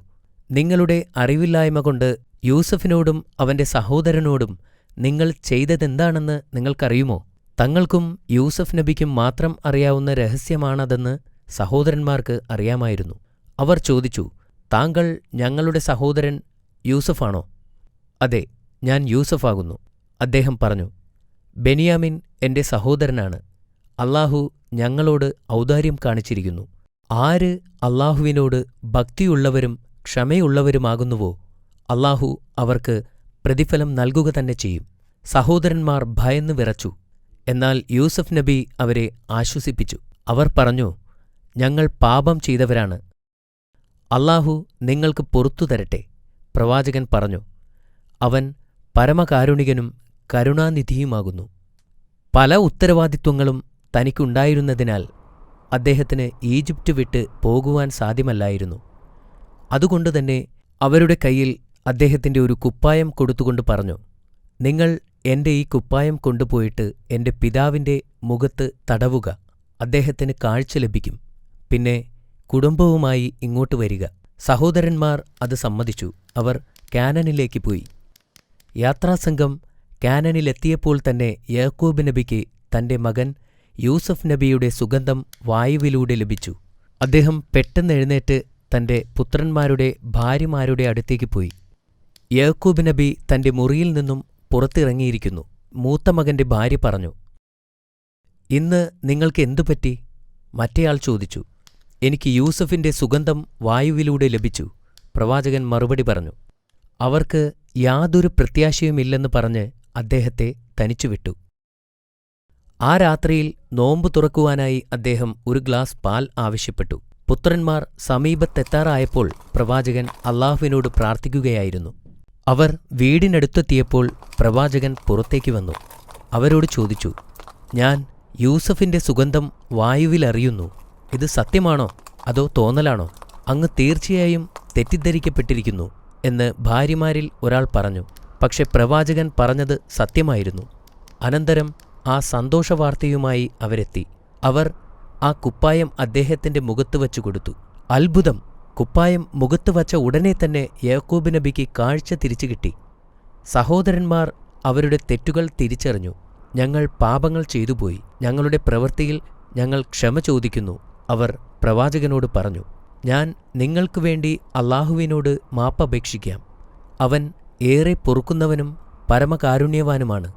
നിങ്ങളുടെ അറിവില്ലായ്മ കൊണ്ട് യൂസഫിനോടും അവന്റെ സഹോദരനോടും നിങ്ങൾ ചെയ്തതെന്താണെന്ന് നിങ്ങൾക്കറിയുമോ? തങ്ങൾക്കും യൂസഫ് നബിക്കും മാത്രം അറിയാവുന്ന രഹസ്യമാണതെന്ന് സഹോദരന്മാർക്ക് അറിയാമായിരുന്നു. അവർ ചോദിച്ചു, താങ്കൾ ഞങ്ങളുടെ സഹോദരൻ യൂസഫാണോ? അതെ, ഞാൻ യൂസഫാകുന്നു. അദ്ദേഹം പറഞ്ഞു, ബെന്യാമിൻ എന്റെ സഹോദരനാണ്. അല്ലാഹു ഞങ്ങളോട് ഔദാര്യം കാണിച്ചിരിക്കുന്നു. ആര് അല്ലാഹുവിനോട് ഭക്തിയുള്ളവരും ക്ഷമയുള്ളവരുമാകുന്നുവോ അല്ലാഹു അവർക്ക് പ്രതിഫലം നൽകുക തന്നെ ചെയ്യും. സഹോദരന്മാർ ഭയന്ന് വിറച്ചു. എന്നാൽ യൂസഫ് നബി അവരെ ആശ്വസിപ്പിച്ചു. അവർ പറഞ്ഞു, ഞങ്ങൾ പാപം ചെയ്തവരാണ്. അല്ലാഹു നിങ്ങൾക്ക് പൊറത്തു തരട്ടെ. പ്രവാചകൻ പറഞ്ഞു, അവൻ പരമകാരുണികനും കരുണാനിധിയുമാകുന്നു. പല ഉത്തരവാദിത്വങ്ങളും തനിക്കുണ്ടായിരുന്നതിനാൽ അദ്ദേഹത്തിന് ഈജിപ്റ്റ് വിട്ട് പോകുവാൻ സാധ്യമല്ലായിരുന്നു. അതുകൊണ്ടുതന്നെ അവരുടെ കയ്യിൽ അദ്ദേഹത്തിന്റെ ഒരു കുപ്പായം കൊടുത്തുകൊണ്ട് പറഞ്ഞു, നിങ്ങൾ എന്റെ ഈ കുപ്പായം കൊണ്ടുപോയിട്ട് എന്റെ പിതാവിന്റെ മുഖത്ത് തടവുക. അദ്ദേഹത്തിന് കാഴ്ച ലഭിക്കും. പിന്നെ കുടുംബവുമായി ഇങ്ങോട്ട് വരിക. സഹോദരന്മാർ അത് സമ്മതിച്ചു. അവർ കാനാനിലേക്ക് പോയി. യാത്രാസംഘം കാനാനിലെത്തിയപ്പോൾ തന്നെ യാക്കോബ് നബിക്ക് തന്റെ മകൻ യൂസഫ് നബിയുടെ സുഗന്ധം വായുവിലൂടെ ലഭിച്ചു. അദ്ദേഹം പെട്ടെന്ന് എഴുന്നേറ്റ് തന്റെ പുത്രന്മാരുടെ ഭാര്യമാരുടെ അടുത്തേക്ക് പോയി. യാക്കോബ് നബി തന്റെ മുറിയിൽ നിന്നും പുറത്തിറങ്ങിയിരിക്കുന്നു. മൂത്ത മകന്റെ ഭാര്യ പറഞ്ഞു, ഇന്ന് നിങ്ങൾക്ക് എന്തുപറ്റി? മറ്റേയാൾ ചോദിച്ചു. എനിക്ക് യൂസഫിന്റെ സുഗന്ധം വായുവിലൂടെ ലഭിച്ചു. പ്രവാചകൻ മറുപടി പറഞ്ഞു. അവർക്ക് യാതൊരു പ്രത്യാശയുമില്ലെന്ന് പറഞ്ഞ് അദ്ദേഹത്തെ തനിച്ചുവിട്ടു. ആ രാത്രിയിൽ നോമ്പ് തുറക്കുവാനായി അദ്ദേഹം ഒരു ഗ്ലാസ് പാൽ ആവശ്യപ്പെട്ടു. പുത്രന്മാർ സമീപത്തെത്താറായപ്പോൾ പ്രവാചകൻ അല്ലാഹുവിനോട് പ്രാർത്ഥിക്കുകയായിരുന്നു. അവർ വീടിനടുത്തെത്തിയപ്പോൾ പ്രവാചകൻ പുറത്തേക്ക് വന്നു. അവരോട് ചോദിച്ചു, ഞാൻ യൂസഫിന്റെ സുഗന്ധം വായുവിലറിയുന്നു. ഇത് സത്യമാണോ അതോ തോന്നലാണോ? അങ്ങ് തീർച്ചയായും തെറ്റിദ്ധരിക്കപ്പെട്ടിരിക്കുന്നു എന്ന് ഭാര്യമാരിൽ ഒരാൾ പറഞ്ഞു. പക്ഷെ പ്രവാചകൻ പറഞ്ഞത് സത്യമായിരുന്നു. അനന്തരം ആ സന്തോഷവാർത്തയുമായി അവരെത്തി. അവർ ആ കുപ്പായം അദ്ദേഹത്തിന്റെ മുഖത്ത് വച്ചു കൊടുത്തു. അത്ഭുതം! കുപ്പായം മുഖത്ത് വച്ച ഉടനെ തന്നെ യാക്കോബ് നബിക്ക് കാഴ്ച തിരിച്ചു കിട്ടി. സഹോദരന്മാർ അവരുടെ തെറ്റുകൾ തിരിച്ചറിഞ്ഞു. ഞങ്ങൾ പാപങ്ങൾ ചെയ്തുപോയി. ഞങ്ങളുടെ പ്രവൃത്തിയിൽ ഞങ്ങൾ ക്ഷമ ചോദിക്കുന്നു. അവർ പ്രവാചകനോട് പറഞ്ഞു, ഞാൻ നിങ്ങൾക്കു വേണ്ടി അല്ലാഹുവിനോട് മാപ്പപേക്ഷിക്കാം. അവൻ ഏറെ പൊറുക്കുന്നവനും പരമകാരുണ്യവാനുമാണ്.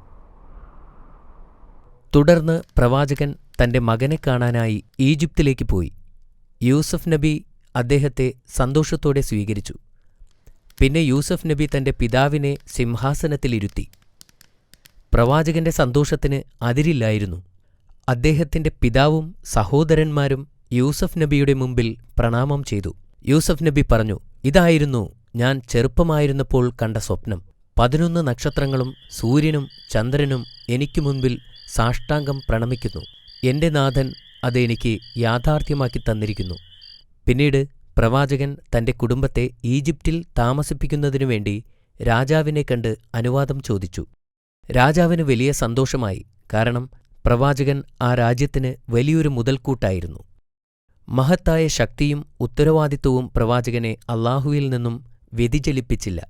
തുടർന്ന് പ്രവാചകൻ തന്റെ മകനെ കാണാനായി ഈജിപ്തിലേക്ക് പോയി. യൂസഫ് നബി അദ്ദേഹത്തെ സന്തോഷത്തോടെ സ്വീകരിച്ചു. പിന്നെ യൂസഫ് നബി തന്റെ പിതാവിനെ സിംഹാസനത്തിലിരുത്തി. പ്രവാചകന്റെ സന്തോഷത്തിന് അതിരില്ലായിരുന്നു. അദ്ദേഹത്തിന്റെ പിതാവും സഹോദരന്മാരും യൂസഫ് നബിയുടെ മുമ്പിൽ പ്രണാമം ചെയ്തു. യൂസഫ് നബി പറഞ്ഞു, ഇതായിരുന്നു ഞാൻ ചെറുപ്പമായിരുന്നപ്പോൾ കണ്ട സ്വപ്നം. 11 നക്ഷത്രങ്ങളും സൂര്യനും ചന്ദ്രനും എനിക്കു മുൻപിൽ സാഷ്ടാംഗം പ്രണമിക്കുന്നു. എൻ്റെ നാഥൻ അത് എനിക്ക് യാഥാർത്ഥ്യമാക്കി തന്നിരിക്കുന്നു. പിന്നീട് പ്രവാചകൻ തൻ്റെ കുടുംബത്തെ ഈജിപ്തിൽ താമസിപ്പിക്കുന്നതിനു വേണ്ടി രാജാവിനെ കണ്ട് അനുവാദം ചോദിച്ചു. രാജാവിന് വലിയ സന്തോഷമായി. കാരണം പ്രവാചകൻ ആ രാജ്യത്തിന് വലിയൊരു മുതൽക്കൂട്ടായിരുന്നു. മഹത്തായ ശക്തിയും ഉത്തരവാദിത്വവും പ്രവാചകനെ അല്ലാഹുവിൽ നിന്നും വ്യതിചലിപ്പിച്ചില്ല.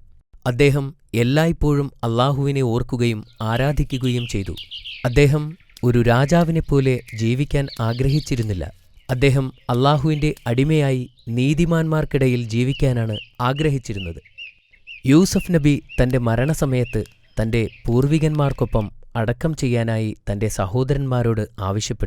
അദ്ദേഹം എല്ലായ്പ്പോഴും അല്ലാഹുവിനെ ഓർക്കുകയും ആരാധിക്കുകയും ചെയ്തു. അദ്ദേഹം ഒരു രാജാവിനെപ്പോലെ ജീവിക്കാൻ ആഗ്രഹിച്ചിരുന്നില്ല. അദ്ദേഹം അല്ലാഹുവിൻ്റെ അടിമയായി നീതിമാന്മാർക്കിടയിൽ ജീവിക്കാനാണ് ആഗ്രഹിച്ചിരുന്നത്. യൂസഫ് നബി തൻ്റെ മരണസമയത്ത് തൻ്റെ പൂർവികന്മാർക്കൊപ്പം അടക്കം ചെയ്യാനായി തൻ്റെ സഹോദരന്മാരോട് ആവശ്യപ്പെട്ടു.